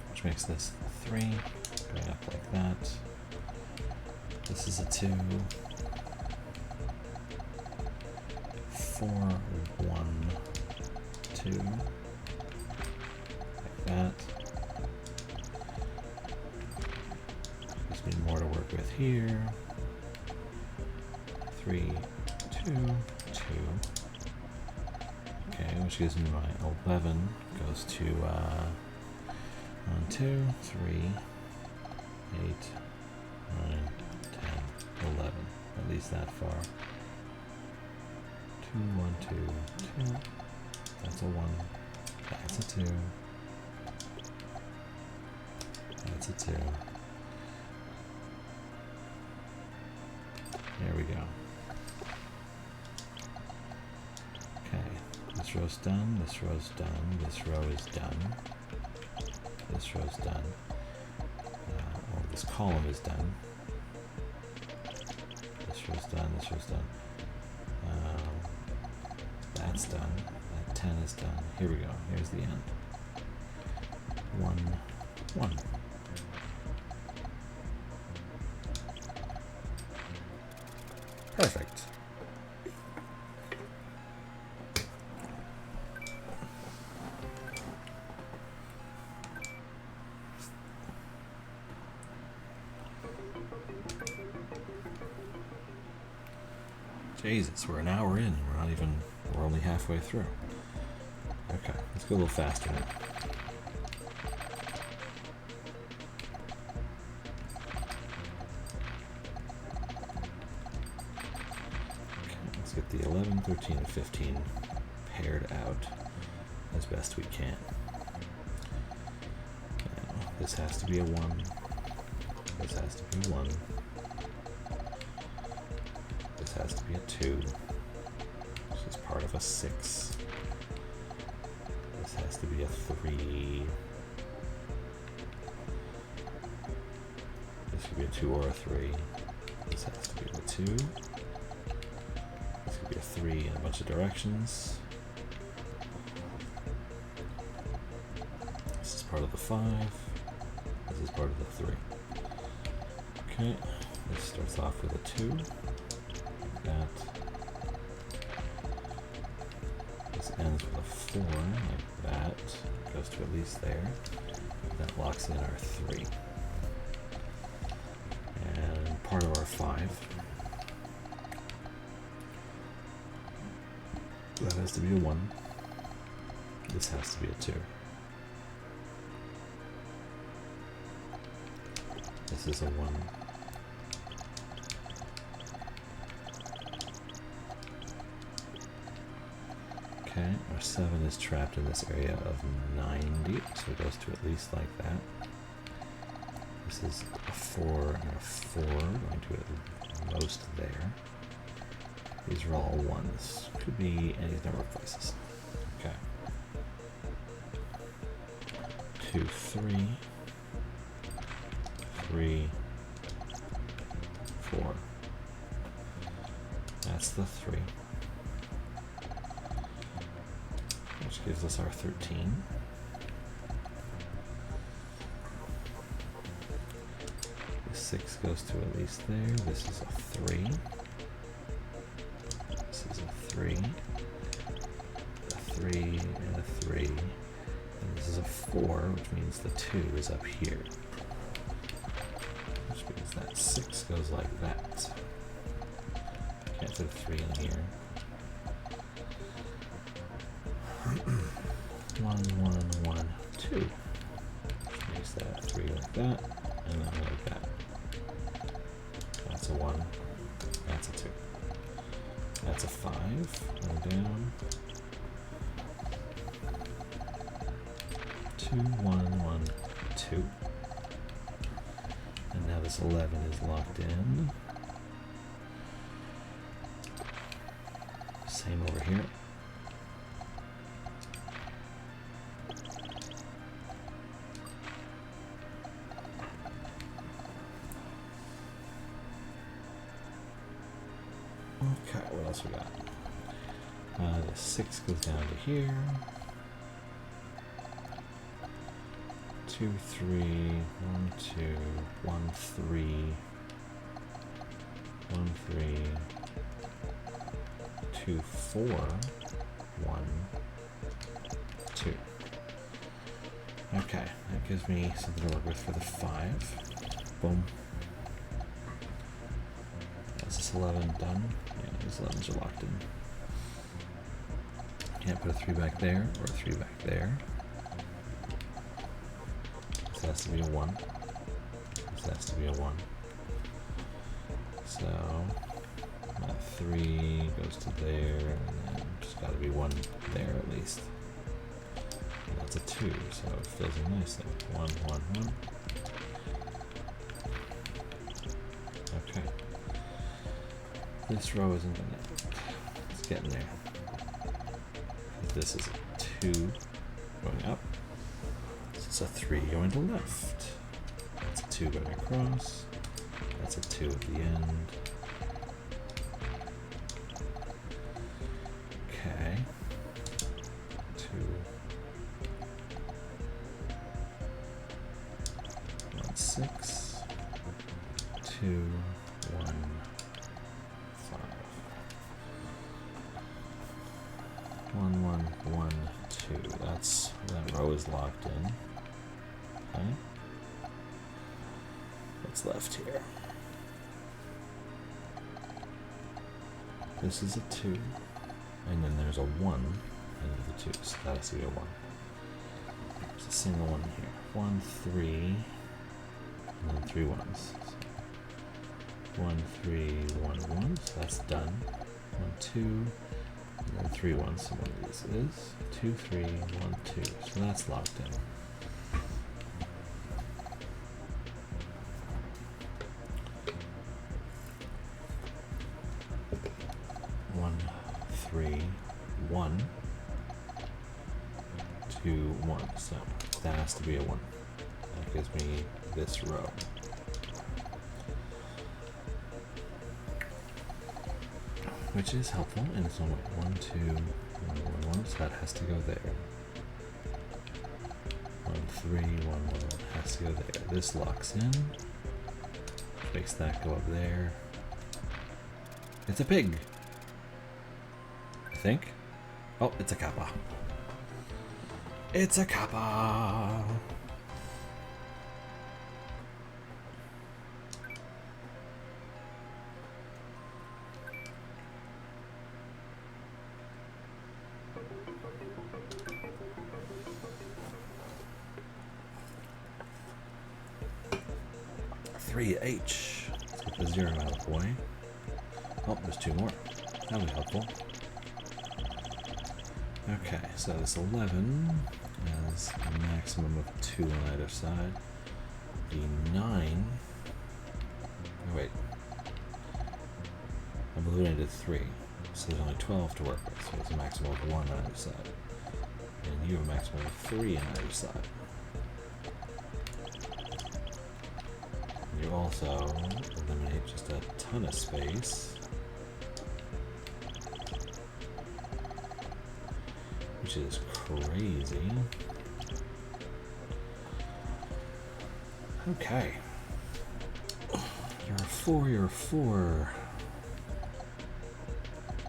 Which makes this 3, going up like that. This is a 2. 4, 1, 2. like that. Gives me more to work with here. 3, 2, 2. Okay, which gives me my 11. Goes to 1, 2, 3, 8, 9, 10, 11. At least that far. 2, 1, 2, 2. That's a 1. That's a 2. That's a 2. There we go. Okay, this row's done, this row's done, this row is done. This row's done. This column is done. This row's done, this row's done. That's done. That 10 is done. Here we go. Here's the end. 1, 1. Perfect. Jesus, we're an hour in. We're only halfway through. Okay, let's go a little faster now. Okay, let's get the 11, 13, and 15 paired out as best we can. Now, this has to be a 1. This has to be 1. This has to be a 2. This is part of a 6. This has to be a 3. This could be a 2 or a 3. This has to be a 2. This could be a 3 in a bunch of directions. This is part of the 5. This is part of the 3. Okay, this starts off with a 2. That. This ends with a 4, like that. Goes to at least there. That locks in our 3. And part of our 5. That has to be a 1. This has to be a 2. This is a 1. Okay, our 7 is trapped in this area of 90, so it goes to at least like that. This is a 4 and a 4, going to at most there. These are all 1s. Could be any number of places. Okay. 2, 3. 3, 4. That's the 3. Which gives us our 13. The 6 goes to at least there. This is a 3. This is a 3. A 3 and a 3. And this is a 4, which means the 2 is up here. Which means that 6 goes like that. Can't fit a 3 in here. 1, 1, 1, 2. Which makes that 3 like that, and then like that. That's a 1. That's a 2. That's a 5. Go down. 2, 1, 1, 2. And now this 11 is locked in. Same over here. Okay, what else we got? The 6 goes down to here. 2, 3, 1, 2, 1, 3, 1, 3, 2, 4, 1, 2. Okay, that gives me something to work with for the 5. Boom. Is this 11 done? Yeah, these 11s are locked in. Can't put a 3 back there or a 3 back there. This has to be a 1. This has to be a 1. So that 3 goes to there, and then just got to be 1 there at least. And that's a 2, so it fills in nicely. 1, 1, 1. Okay. This row isn't gonna. It's getting there. This is a 2 going up. This is a 3 going to left. That's a 2 going across. That's a 2 at the end. Okay. 2. 1, 6. 2, 1, 5. 1, 1, 1, 2. That row is locked in. Okay. What's left here? This is a 2, and then there's a 1 into the 2, so that has to be a 1. There's a single 1 here. 1, 3, and then 3 1s. So 1, 3, 1, 1, so that's done. 1, 2, and then 3 1s, so one of these is 2, 3, 1, 2, so that's locked in. 1, 3, 1, 2, 1, so that has to be a 1. That gives me this row. Which is helpful in its own way. 1, 2, 1, 1, 1, so that has to go there. 1, 3, 1, 1, 1 has to go there. This locks in. Makes that go up there. It's a pig! I think. Oh, it's a kappa. It's a kappa! 3H. Let's get the 0 out of the way. Oh, there's 2 more. That'll be helpful. Okay, so this 11 has a maximum of 2 on either side. The 9. Oh, wait. I believe I did 3. So there's only 12 to work with, so it's a maximum of 1 on either side. And you have a maximum of 3 on either side. You also eliminate just a ton of space, which is crazy. Okay. You're a 4, you're a 4.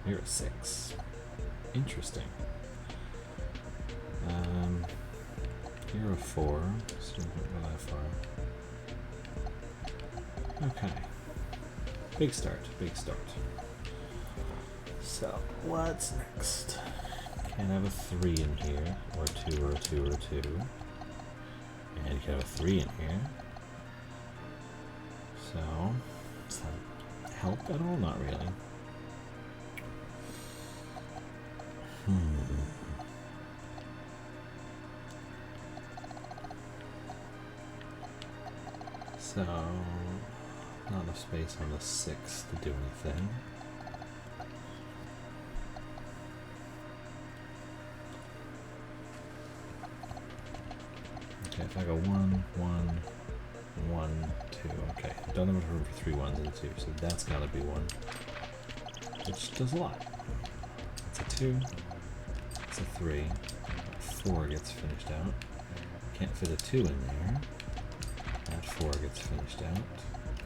You're a 6. Interesting. You're a 4, so you don't go that far. Okay. Big start, big start. So, what's next? Can't have a 3 in here, or 2, or a 2, or a 2. And you can have a 3 in here. So, does that help at all? Not really. So, not enough space on the 6 to do anything. Okay, if I go 1, 1, 1, 2, okay. Don't have enough room for 3 1s and a 2, so that's gotta be 1. Which does a lot. It's a 2, it's a 3, 4 gets finished out. Can't fit a 2 in there. That 4 gets finished out.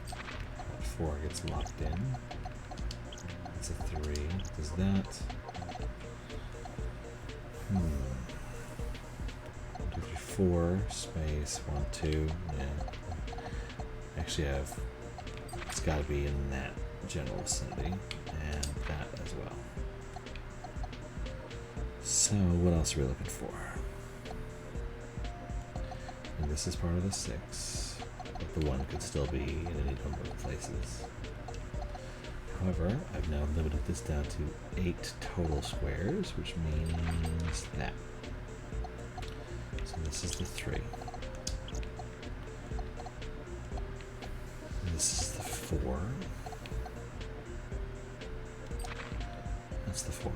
That 4 gets locked in. That's a 3. Does that? 1, 2, 3, 4 space 1 2. Yeah. Actually, it's got to be in that general vicinity, and that as well. So what else are we looking for? And this is part of the 6, but the 1 could still be in any number of places. However, I've now limited this down to 8 total squares, which means that. So this is the 3. And this is the 4. That's the 4.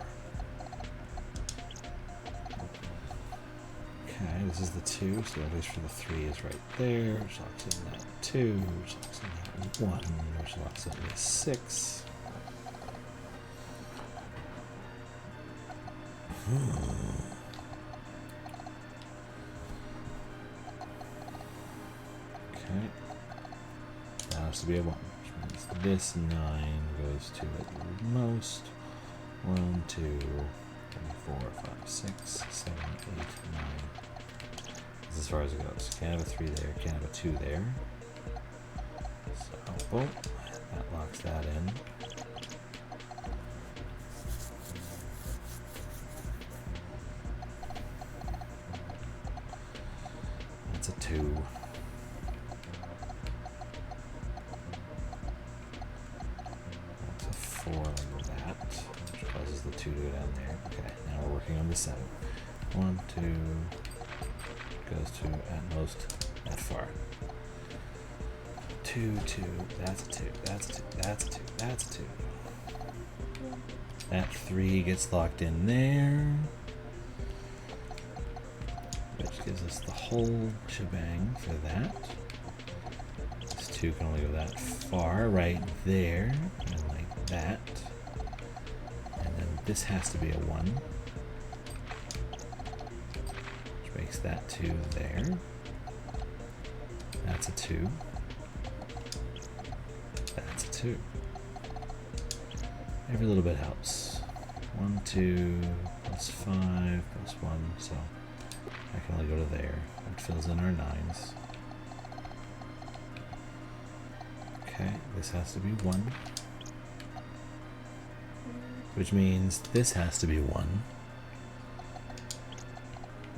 Okay, this is the 2, so that is for the 3 is right there, which locks in that 2, which locks in that 1, which locks in the 6. Okay, that has to be a 1, which means this 9 goes to at most 1, 2, 3, 4, 5, 6, 7, 8, 9. That's as far as it goes. Can't have a 3 there, can't have a 2 there. So, boom, that locks that in. That's a 2. That's a 4 like that, which causes the 2 to go down there. Okay, now we're working on the 7. 1, 2, goes to at most that far. 2, 2, that's a 2, that's a 2, that's a 2, that's a 2. That 3 gets locked in there, which gives us the whole shebang for that. This 2 can only go that far, right there, and like that. And then this has to be a 1, which makes that 2 there. That's a 2. That's a 2. Every little bit helps. 1, 2, plus 5, plus 1, so I can only go to there. That fills in our 9s. Okay, this has to be 1. Which means this has to be 1.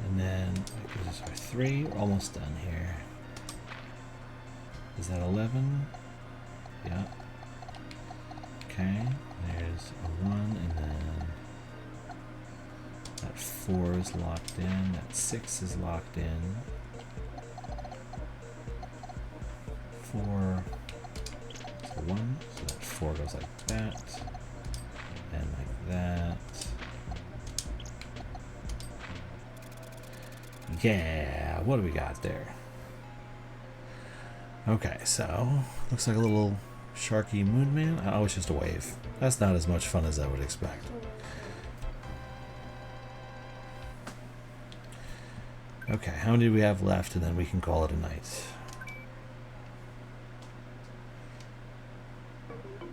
And then that gives us our 3. We're almost done here. Is that 11? Yeah. Okay, there's a 1, and then that 4 is locked in, that 6 is locked in. 4 is a 1, so that 4 goes like that, and like that. Yeah, what do we got there? Okay, so looks like a little Sharky Moon Man. Oh, it's just a wave. That's not as much fun as I would expect. Okay, how many do we have left, and then we can call it a night?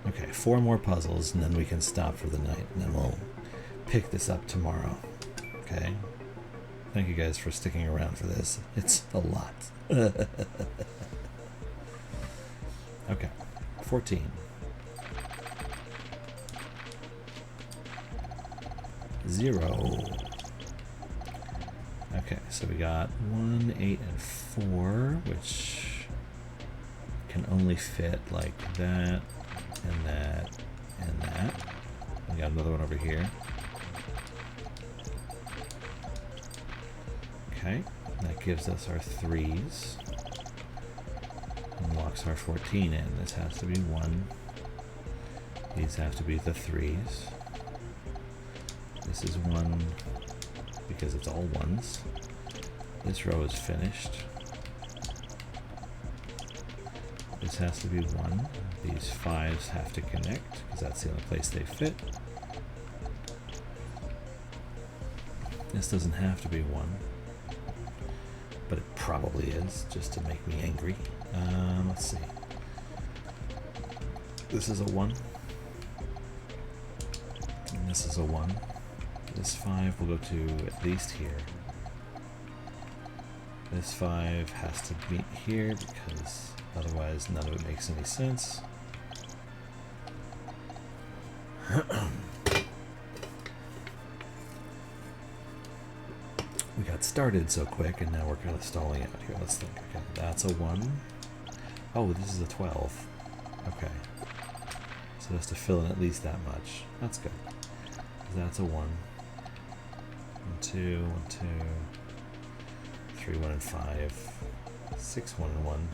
Okay, 4 more puzzles, and then we can stop for the night, and then we'll pick this up tomorrow. Okay? Thank you guys for sticking around for this. It's a lot. Okay, 14. 0. Okay, so we got 1, 8, and 4, which can only fit like that, and that, and that. We got another one over here. Okay, that gives us our 3s. And locks our 14 in. This has to be 1. These have to be the 3s. This is 1 because it's all 1s. This row is finished. This has to be 1. These 5s have to connect because that's the only place they fit. This doesn't have to be 1, but it probably is, just to make me angry. Let's see. This is a 1. And this is a 1. This 5 will go to at least here. This 5 has to meet here because otherwise none of it makes any sense. We got started so quick and now we're kind of stalling out here. Let's think. Okay, that's a 1. Oh, this is a 12. Okay. So it has to fill in at least that much. That's good. That's a 1. 1, 2, 1, 2, 3, 1, and 5. 6, 1, and 1.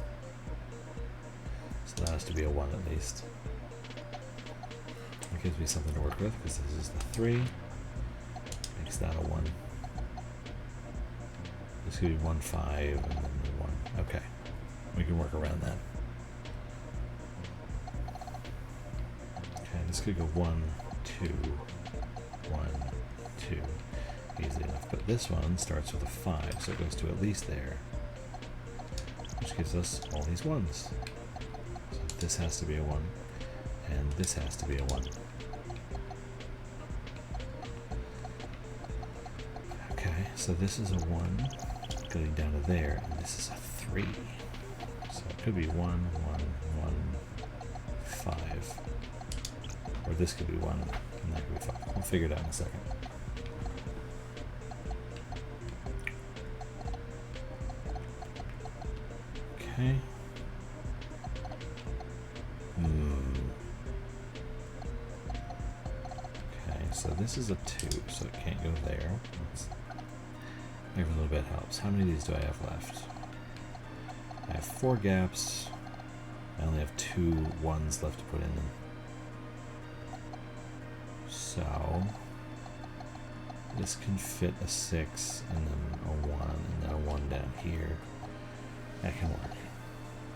So that has to be a 1 at least. That gives me something to work with because this is the 3. Makes that a 1. This could be 1, 5, and then the 1. Okay. We can work around that. Okay, this could go 1, 2, 1, 2. Easy enough. But this one starts with a 5, so it goes to at least there. Which gives us all these 1s. So this has to be a 1. And this has to be a 1. Okay, so this is a 1 going down to there, and this is a 3. So it could be 1, 1, 1, 5. Or this could be 1, and that could be 5. We'll figure it out in a second. Okay. Okay, so this is a 2, so it can't go there. Maybe a little bit helps. How many of these do I have left? I have 4 gaps. I only have 2 1s left to put in. So this can fit a 6 and then a 1 and then a 1 down here. That can work.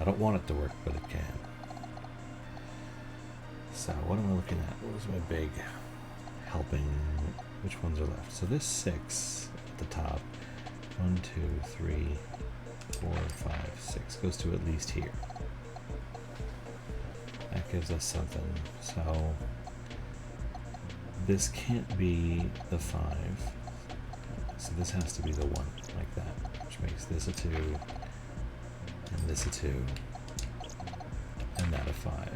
I don't want it to work, but it can. So what am I looking at? What was my big helping? Which ones are left? So this 6 at the top. 1, 2, 3, 4, 5, 6 goes to at least here. That gives us something. So this can't be the 5. So this has to be the 1, like that, which makes this a 2, and this a 2, and that a 5.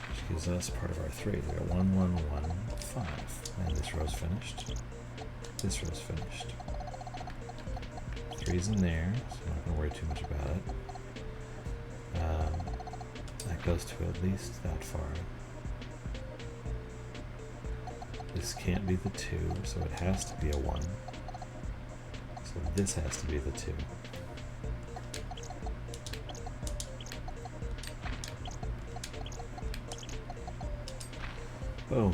Which gives us part of our 3. We got 1, 1, 1, 5. And this row's finished. This row's finished. 3's in there, so I'm not going to worry too much about it. That goes to at least that far. This can't be the 2, so it has to be a 1. So this has to be the 2. Boom.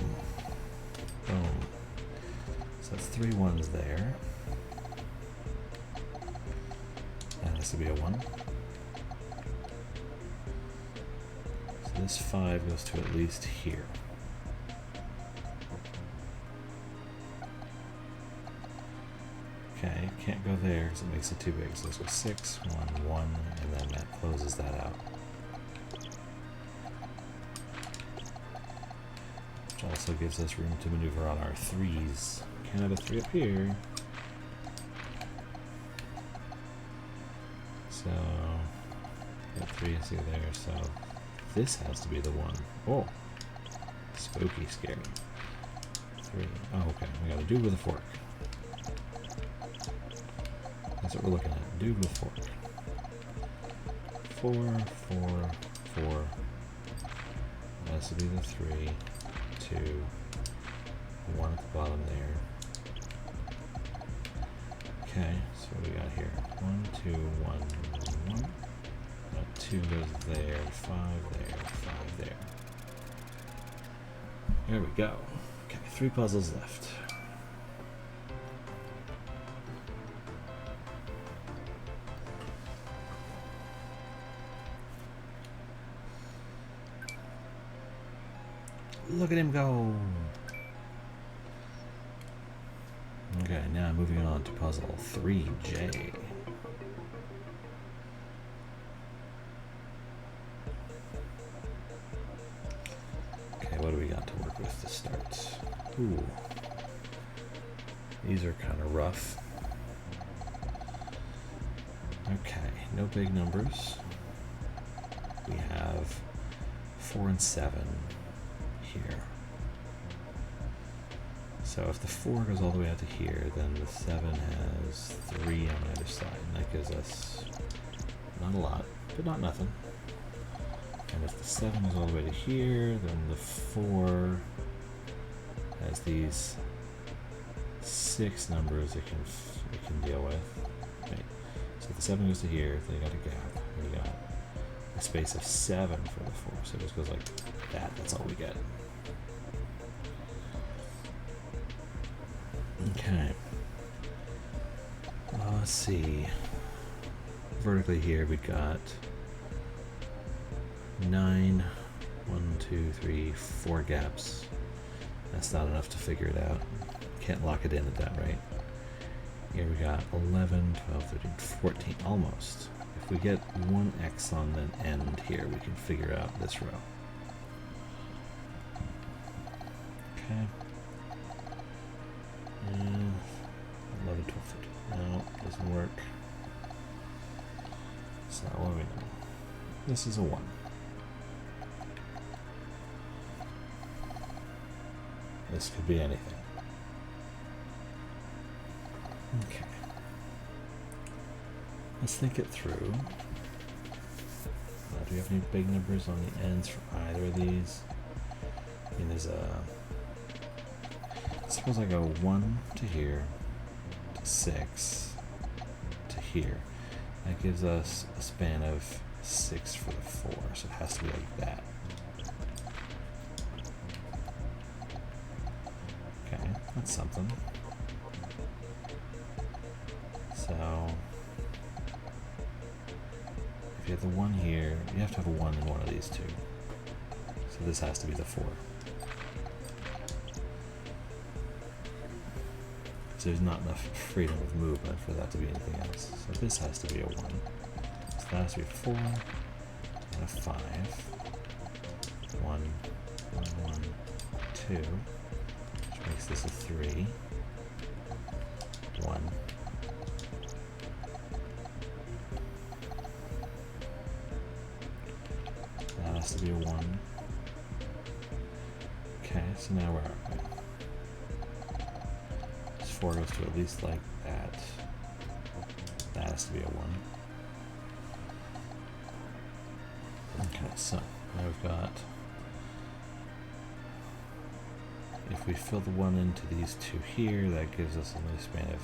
Boom. So that's 3 1s there. That has to be a 1. So this 5 goes to at least here. Okay, can't go there because it makes it too big. So this goes 6, 1, 1, and then that closes that out. Which also gives us room to maneuver on our 3s. Can't have a 3 up here. So, got 3 is there, so this has to be the 1. Oh, spooky, scary. 3. Oh, okay, we got a dude with a fork. That's what we're looking at. Dude with fork. 4, 4, 4. That has to be the 3, 2, 1 at the bottom there. Okay, so what do we got here? 1, 2, 1, 1. 2 goes there, 5 there, 5 there. There we go. Okay, 3 puzzles left. Look at him go! Okay, now moving on to puzzle 3J. Okay, what do we got to work with to start? Ooh. These are kind of rough. Okay, no big numbers. We have 4 and 7 here. So if the 4 goes all the way out to here, then the 7 has 3 on either side, and that gives us not a lot, but not nothing. And if the 7 goes all the way to here, then the 4 has these 6 numbers it can deal with. Right. So if the 7 goes to here, then you got a gap, and you got a space of 7 for the 4. So it just goes like that. That's all we get. Okay. Let's see. Vertically here we got 9, 1, 2, 3, 4 gaps. That's not enough to figure it out. Can't lock it in at that rate. Here we got 11, 12, 13, 14, almost. If we get one X on the end here, we can figure out this row. Okay. 11, 12, 13. No, doesn't work. So what do we know? This is a 1. This could be anything. Okay. Let's think it through. Do we have any big numbers on the ends for either of these? I mean, there's a... Suppose I go 1 to here, to 6, to here. That gives us a span of 6 for the 4, so it has to be like that. Okay, that's something. So, if you have the 1 here, you have to have a 1 in one of these two. So this has to be the 4. So there's not enough freedom of movement for that to be anything else. So this has to be a 1. So that has to be a 4 and a 5. 1, 1, 1, 2, which makes this a 3. 1. That has to be a 1. Okay, so now where are we? 4 goes to at least like that. That has to be a 1. Okay, so now we've got, if we fill the 1 into these two here, that gives us a lifespan of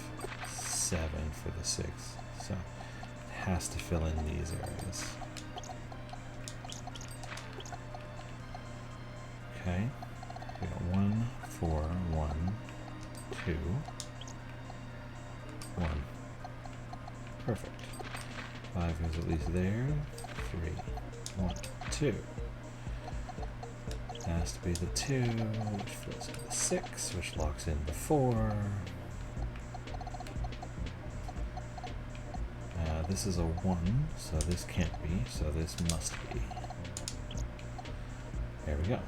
7 for the 6. So it has to fill in these areas. Okay, we got 1, 4, 1, 2. 1. Perfect. 5 goes at least there. 3. 1, 2. It has to be the 2, which fills in the 6, which locks in the 4. This is a 1, so this can't be, so this must be. There we go.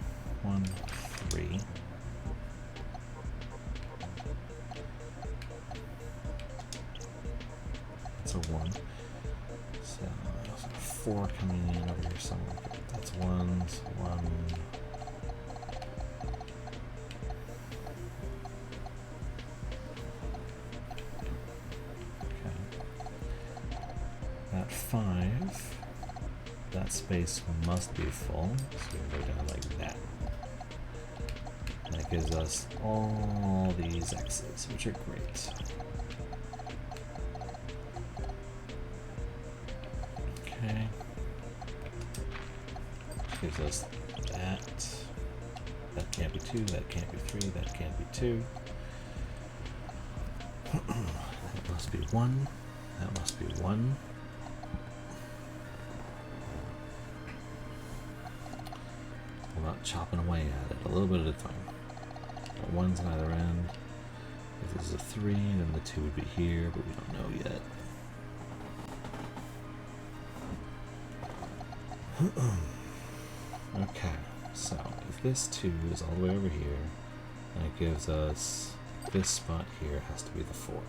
1, 3. That's a 1. So 4 coming in over here somewhere. That's 1s, 1. Okay. That 5. That space must be full, so we can go down like that. And that gives us all these X's, which are great. Okay. Gives us that. That can't be 2, that can't be 3, that can't be 2. That must be 1. That must be 1. We're not chopping away at it, a little bit at a time. Got 1's on either end. If this is a 3, then the 2 would be here, but we don't know yet. Okay, so if this 2 is all the way over here, and it gives us this spot here has to be the 4.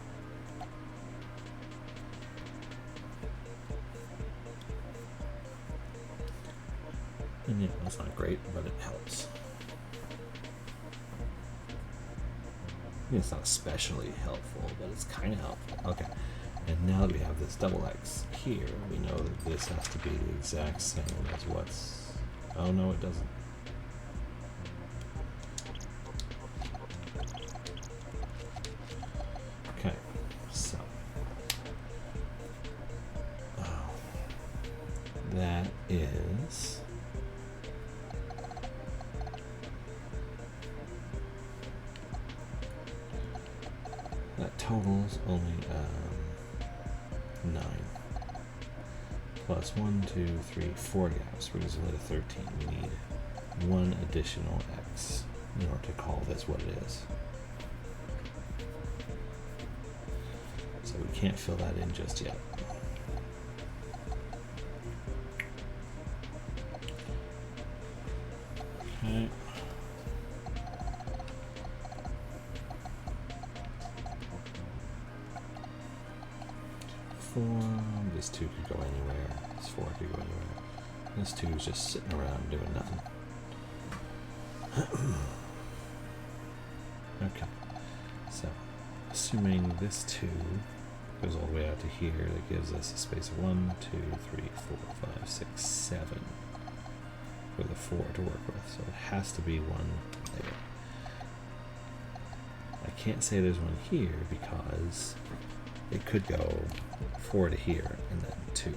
And yeah, that's not great, but it helps. I mean, it's not especially helpful, but it's kind of helpful. Okay, and now that we have this double X here, we know that this has to be the exact same as what's... Oh no, it doesn't. Okay, so... Oh, that is... That totals only 9. Plus 1, 2, 3, 4 gaps brings us to 13. We need one additional X in order to call this what it is. So we can't fill that in just yet. Okay. This 2 could go anywhere. This 4 could go anywhere. This 2 is just sitting around doing nothing. Okay. So, assuming this 2 goes all the way out to here, that gives us a space of 1, 2, 3, 4, 5, 6, 7 with a 4 to work with. So it has to be one there. I can't say there's one here because it could go 4 to here and then 2.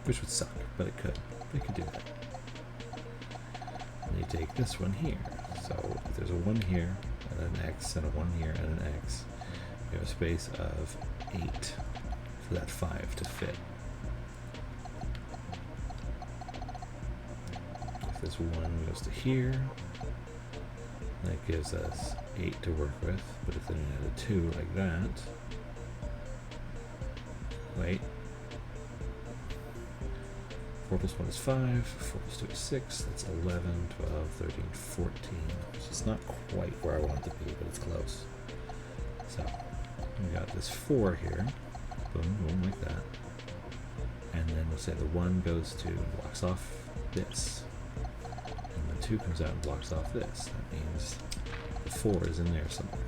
Which would suck, but it could. They could do that. And you take this one here. So if there's a 1 here, and an X, and a 1 here, and an X, you have a space of 8 for that 5 to fit. If this 1 goes to here, that gives us 8 to work with, but if then we add a 2 like that, wait, 4 plus 1 is 5, 4 plus 2 is 6, that's 11, 12, 13, 14, which is not quite where I want it to be, but it's close. So, we got this 4 here, boom, boom, like that, and then we'll say the 1 goes to, blocks off this, and the 2 comes out and blocks off this. That means the 4 is in there somewhere.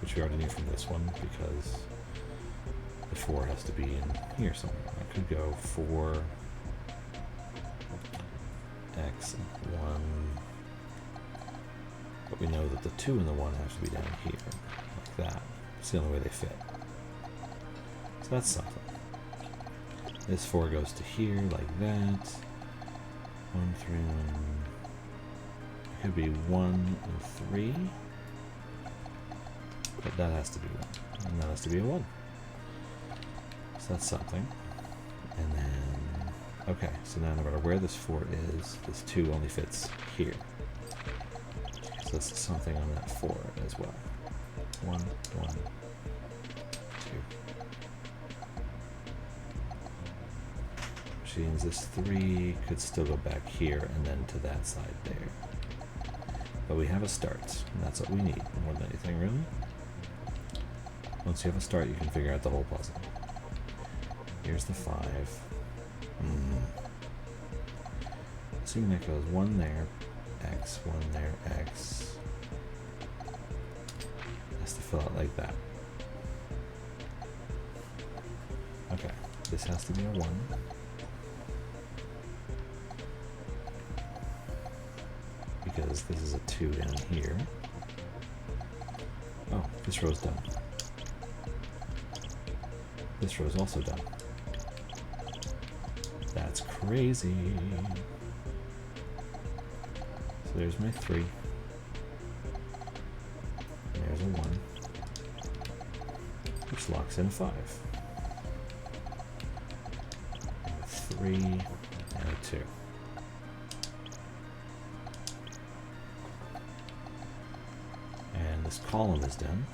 Which we already knew from this one because the 4 has to be in here somewhere. I could go 4 X 1, but we know that the 2 and the 1 have to be down here, like that. It's the only way they fit. So that's something. This 4 goes to here, like that. 1, 3, 1. It could be 1 and 3. But that has to be 1. And that has to be a 1. So that's something. And then, okay, so now no matter where this 4 is, this 2 only fits here. So that's something on that 4 as well. 1, 1, 2. Which means this 3 could still go back here and then to that side there. But we have a start, and that's what we need more than anything, really. Once you have a start, you can figure out the whole puzzle. Here's the 5. Assuming that goes 1 there, X, 1 there, X. Has to fill out like that. Okay, this has to be a 1. Because this is a 2 down here. Oh, this row's done. This row is also done. That's crazy. So there's my 3. And there's a 1. Which locks in a 5. And a 3 and a 2. And this column is done.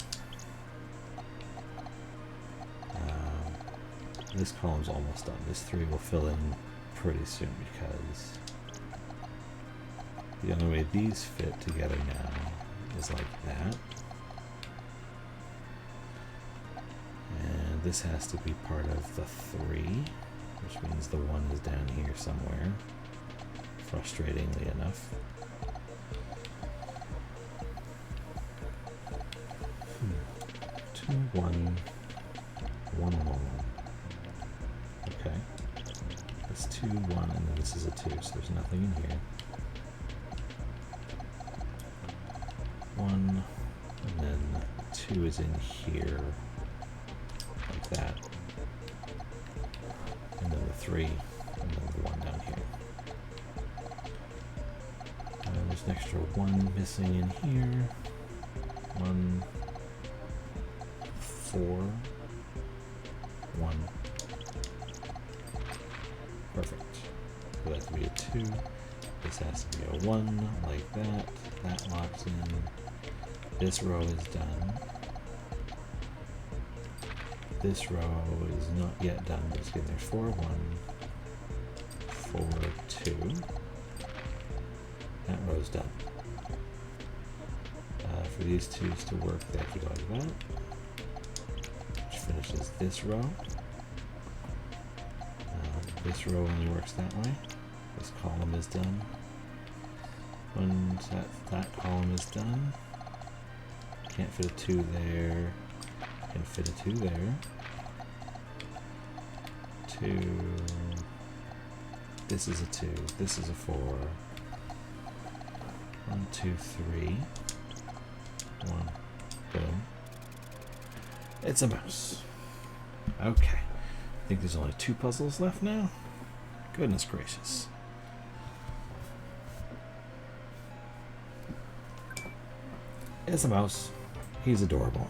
This column's almost done. This 3 will fill in pretty soon because the only way these fit together now is like that. this has to be part of the 3, which means the 1 is down here somewhere, frustratingly enough. 2, 1, 1, 1, 1. Okay. That's 2, 1, and then this is a 2, so there's nothing in here. 1, and then 2 is in here, like that. And then the 3, and then the 1 down here. There's an extra 1 missing in here. 1, 4, 1. Perfect. So that could be a 2. This has to be a 1, like that. That locks in. This row is done. This row is not yet done, but it's getting there. 4, 1, 4, 2. That row's done. For these 2's to work, they have to go like that. Which finishes this row. This row only works that way. This column is done. When that column is done, can't fit a 2 there. Can fit a 2 there. 2. This is a 2. This is a 4. 1, 2, 3. 1. Boom. It's a mouse. Okay. I think there's only 2 puzzles left now. Goodness gracious. It's a mouse. He's adorable.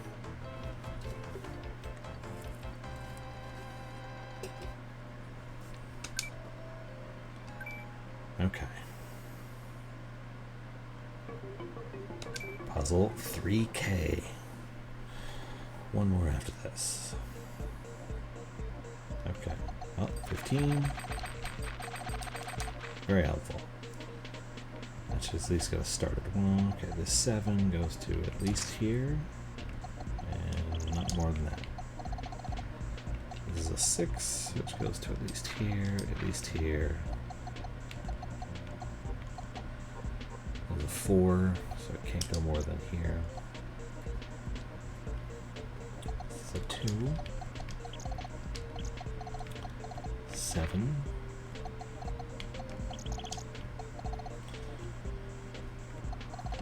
Okay. Puzzle 3K. One more after this. Okay. Well, 15. Very helpful. That should at least get us started. Well, okay, this 7 goes to at least here. And not more than that. This is a 6, which goes to at least here, at least here. There's a 4, so it can't go more than here. This is a 2. 7.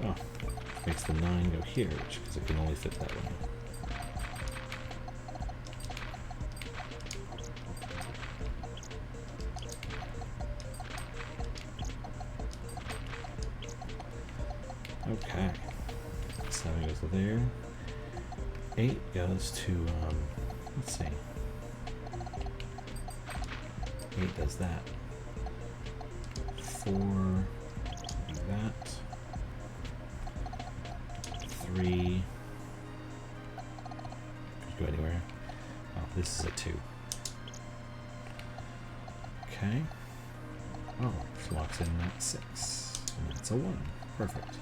Oh, makes the 9 go here, because it can only fit that way. Okay, 7 goes to there. 8 goes to, let's see. 8 does that. 4, do that. 3, could go anywhere. Oh, this is a 2. Okay. Oh, which locks in that 6. And that's a 1. Perfect.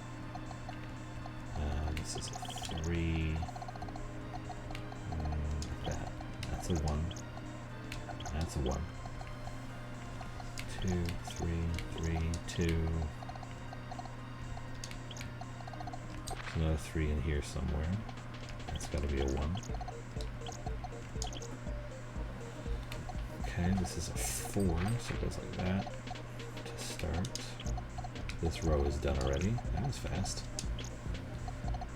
This is a 3. Like that. That's a 1. That's a 1. 2, 3, 3, 2. There's another 3 in here somewhere. That's got to be a 1. Okay, this is a 4, so it goes like that to start. This row is done already. That was fast.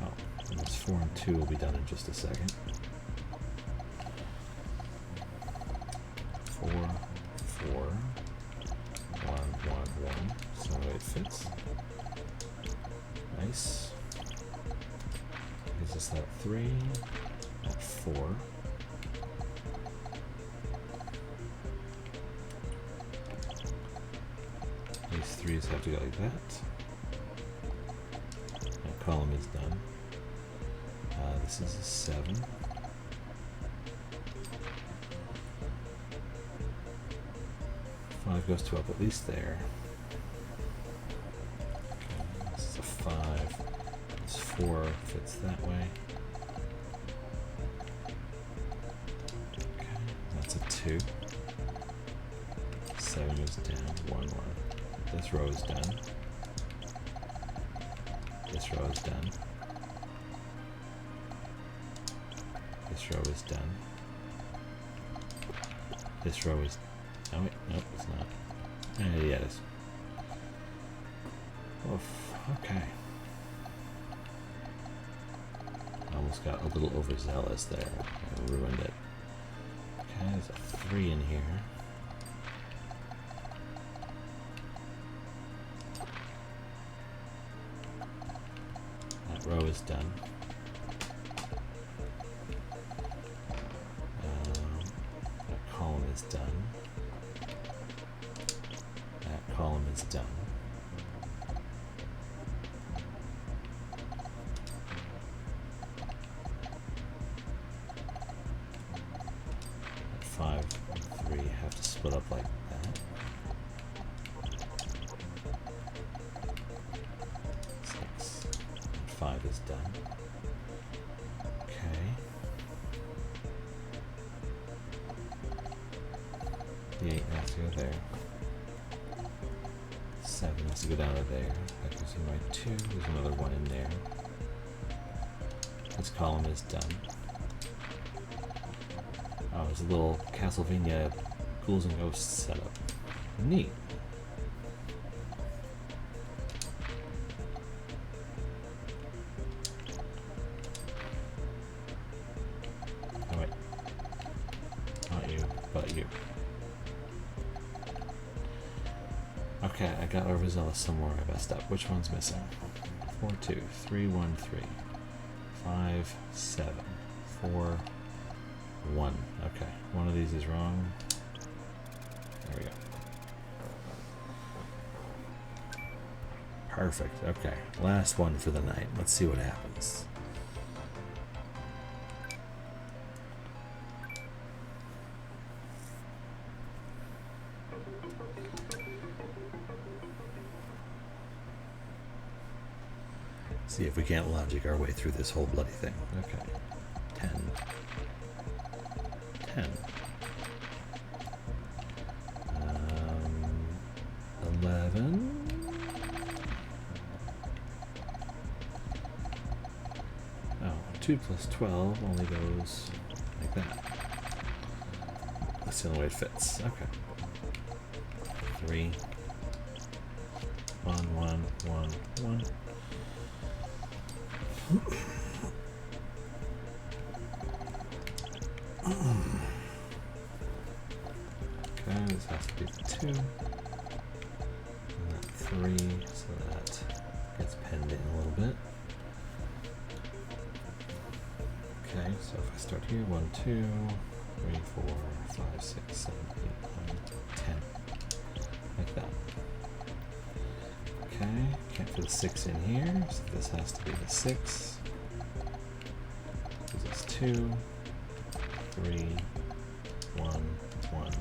Oh, and this 4 and 2 will be done in just a second. 4, 4. 1, 1, 1. So it fits. Nice. Gives us that 3, that 4. These 3's have to go like that. That column is done. This is a 7. Goes to up at least there. Okay, this is a 5. This 4 fits that way. 2. 7 goes down. 1, 1. This row is done. This row is done. This row is done. This row is... Oh wait, nope, it's not. Yeah, it is. Oof, okay. Almost got a little overzealous there. I ruined it. Okay, there's a 3 in here. That row is done. That column is done. That column is done. That 5 and 3 have to split up like that. 6 and 5 is done. Okay. The 8 has to go there. 7 has to go down to there. That gives me my 2. There's another 1 in there. This column is done. Oh, there's a little Castlevania Ghouls and Ghosts setup. Neat. Oh wait. Not you, but you. Okay, I got overzealous somewhere. I messed up. Which one's missing? 4, 2, 3, 1, 3, 5, 7, 4, 1. Okay, one of these is wrong. There we go. Perfect. Okay, last one for the night. Let's see what happens. See if we can't logic our way through this whole bloody thing. Okay. 10. 10. 11. Oh, 2 plus 12 only goes like that. That's the only way it fits. Okay. 3. 1, 1, 1, 1. Okay, this has to be the 2. And that 3, so that gets penned in a little bit. Okay, so if I start here, 1, 2, 3, 4, 5, 6, 7, 8, 9, 10. Like that. Okay, can't fit a 6 in here, so this has to be the 6. This is 2, 3, 1, 1,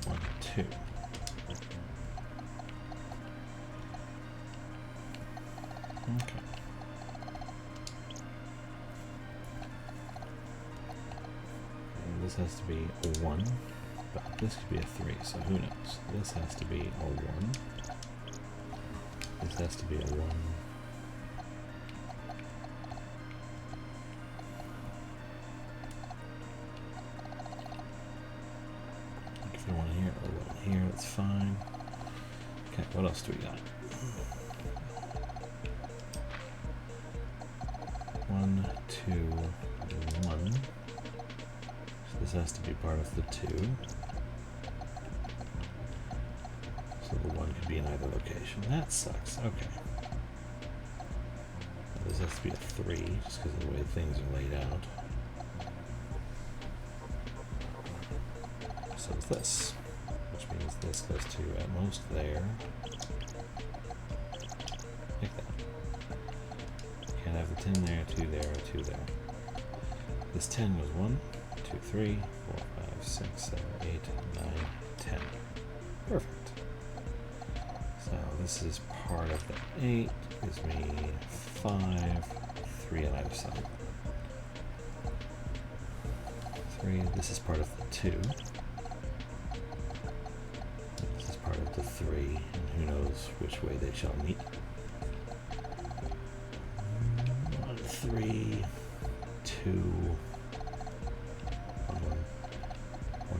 1, 2. Okay. And this has to be a 1, but this could be a 3, so who knows? This has to be a 1. This has to be a 1. If you want to hear a 1 here, that's fine. Okay, what else do we got? 1, 2, 1. So this has to be part of the 2. So the 1 could be in either location. That sucks. Okay. This has to be a 3, just because of the way things are laid out. So is this, which means this goes to at most there. Like that. Can't have the 10 there, 2 there, 2 there. This 10 goes 1, 2, 3, 4, 5, 6, 7, 8, 9, 10. Perfect. So this is part of the 8, gives me 5, 3 on either side. So 3. This is part of the 2. This is part of the 3, and who knows which way they shall meet. 1, 3, 2, 1,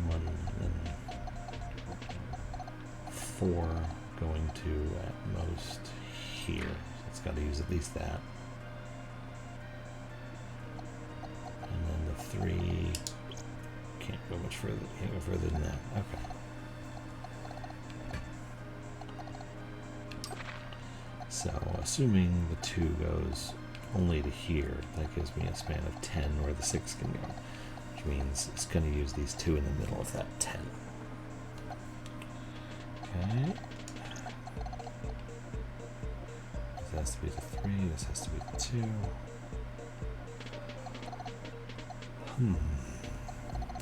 1, and then 4 going to at most here. So it's got to use at least that. And then the 3 can't go much further. Can't go further than that. Okay. So assuming the 2 goes only to here, that gives me a span of 10 where the 6 can go, which means it's going to use these 2 in the middle of that 10. Okay. This has to be the 3, this has to be the 2.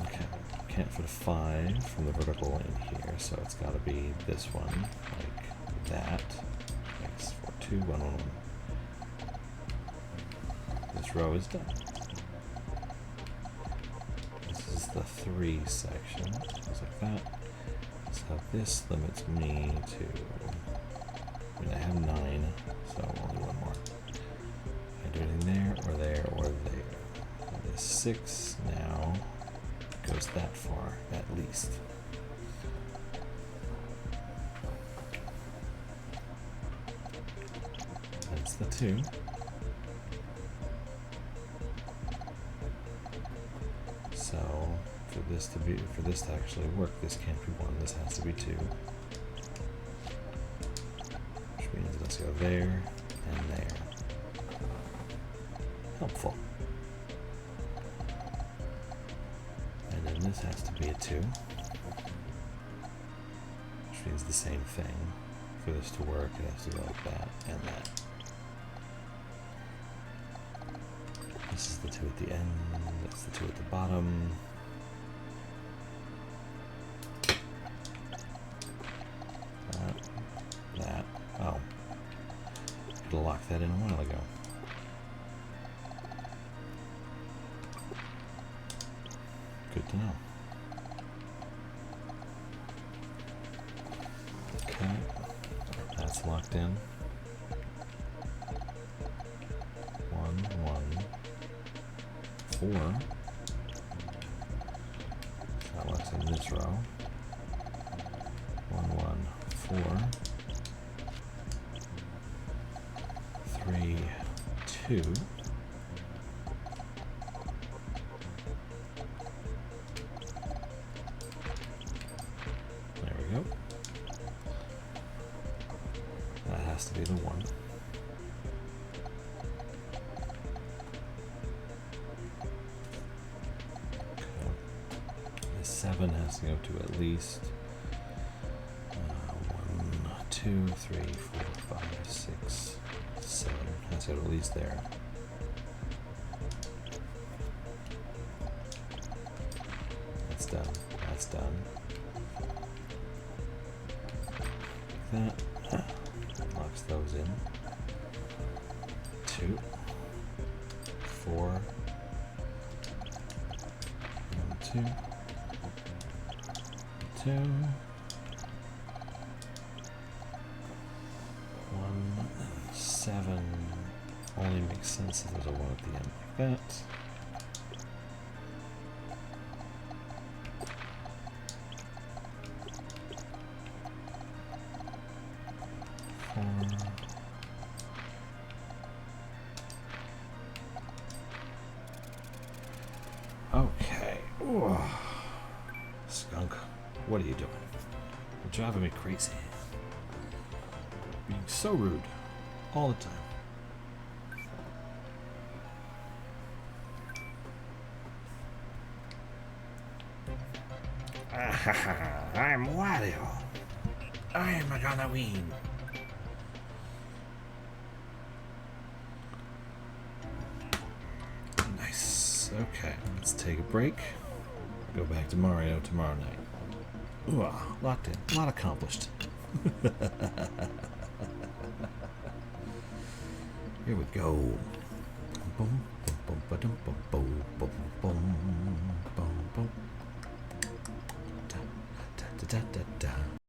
Okay, can't fit a 5 from the vertical in here, so it's got to be this one, like that. Makes 4, 2, 1, 1, 1. This row is done. This is the 3 section, just like that. So this limits me to, I mean, I have 9, so only 1 more. I do anything there, or there, or there. And this 6 now goes that far, at least. That's the 2. So for this to actually work, this can't be 1. This has to be 2. Which means let's go there and there. Helpful. And then this has to be a 2. Which means the same thing. For this to work, it has to go like that and that. This is the 2 at the end, that's the 2 at the bottom. That. Oh. Could have locked that in a while ago. Good to know. Okay. That's locked in. 1, 1. 4. That locks in this row. 1, 1, 4. 3, 2. There we go. That has to be the 1. The 7 has to go to at least 1, 2, 3, 4, 5, 6, 7. Has to go at least there. That's done. That's done. That locks those in. 2, 4, 1, 2, 2, 1, 7. Only makes sense if there's a 1 at the end like that. 4. Okay. Ooh. Skunk, what are you doing? You're driving me crazy. Being so rude all the time. I'm Wario. I'm gonna win. Nice. Okay, let's take a break. Go back to Mario tomorrow night. Ooh, locked in. A lot accomplished. Here we go. Boom, boom, boom, boom, boom, boom.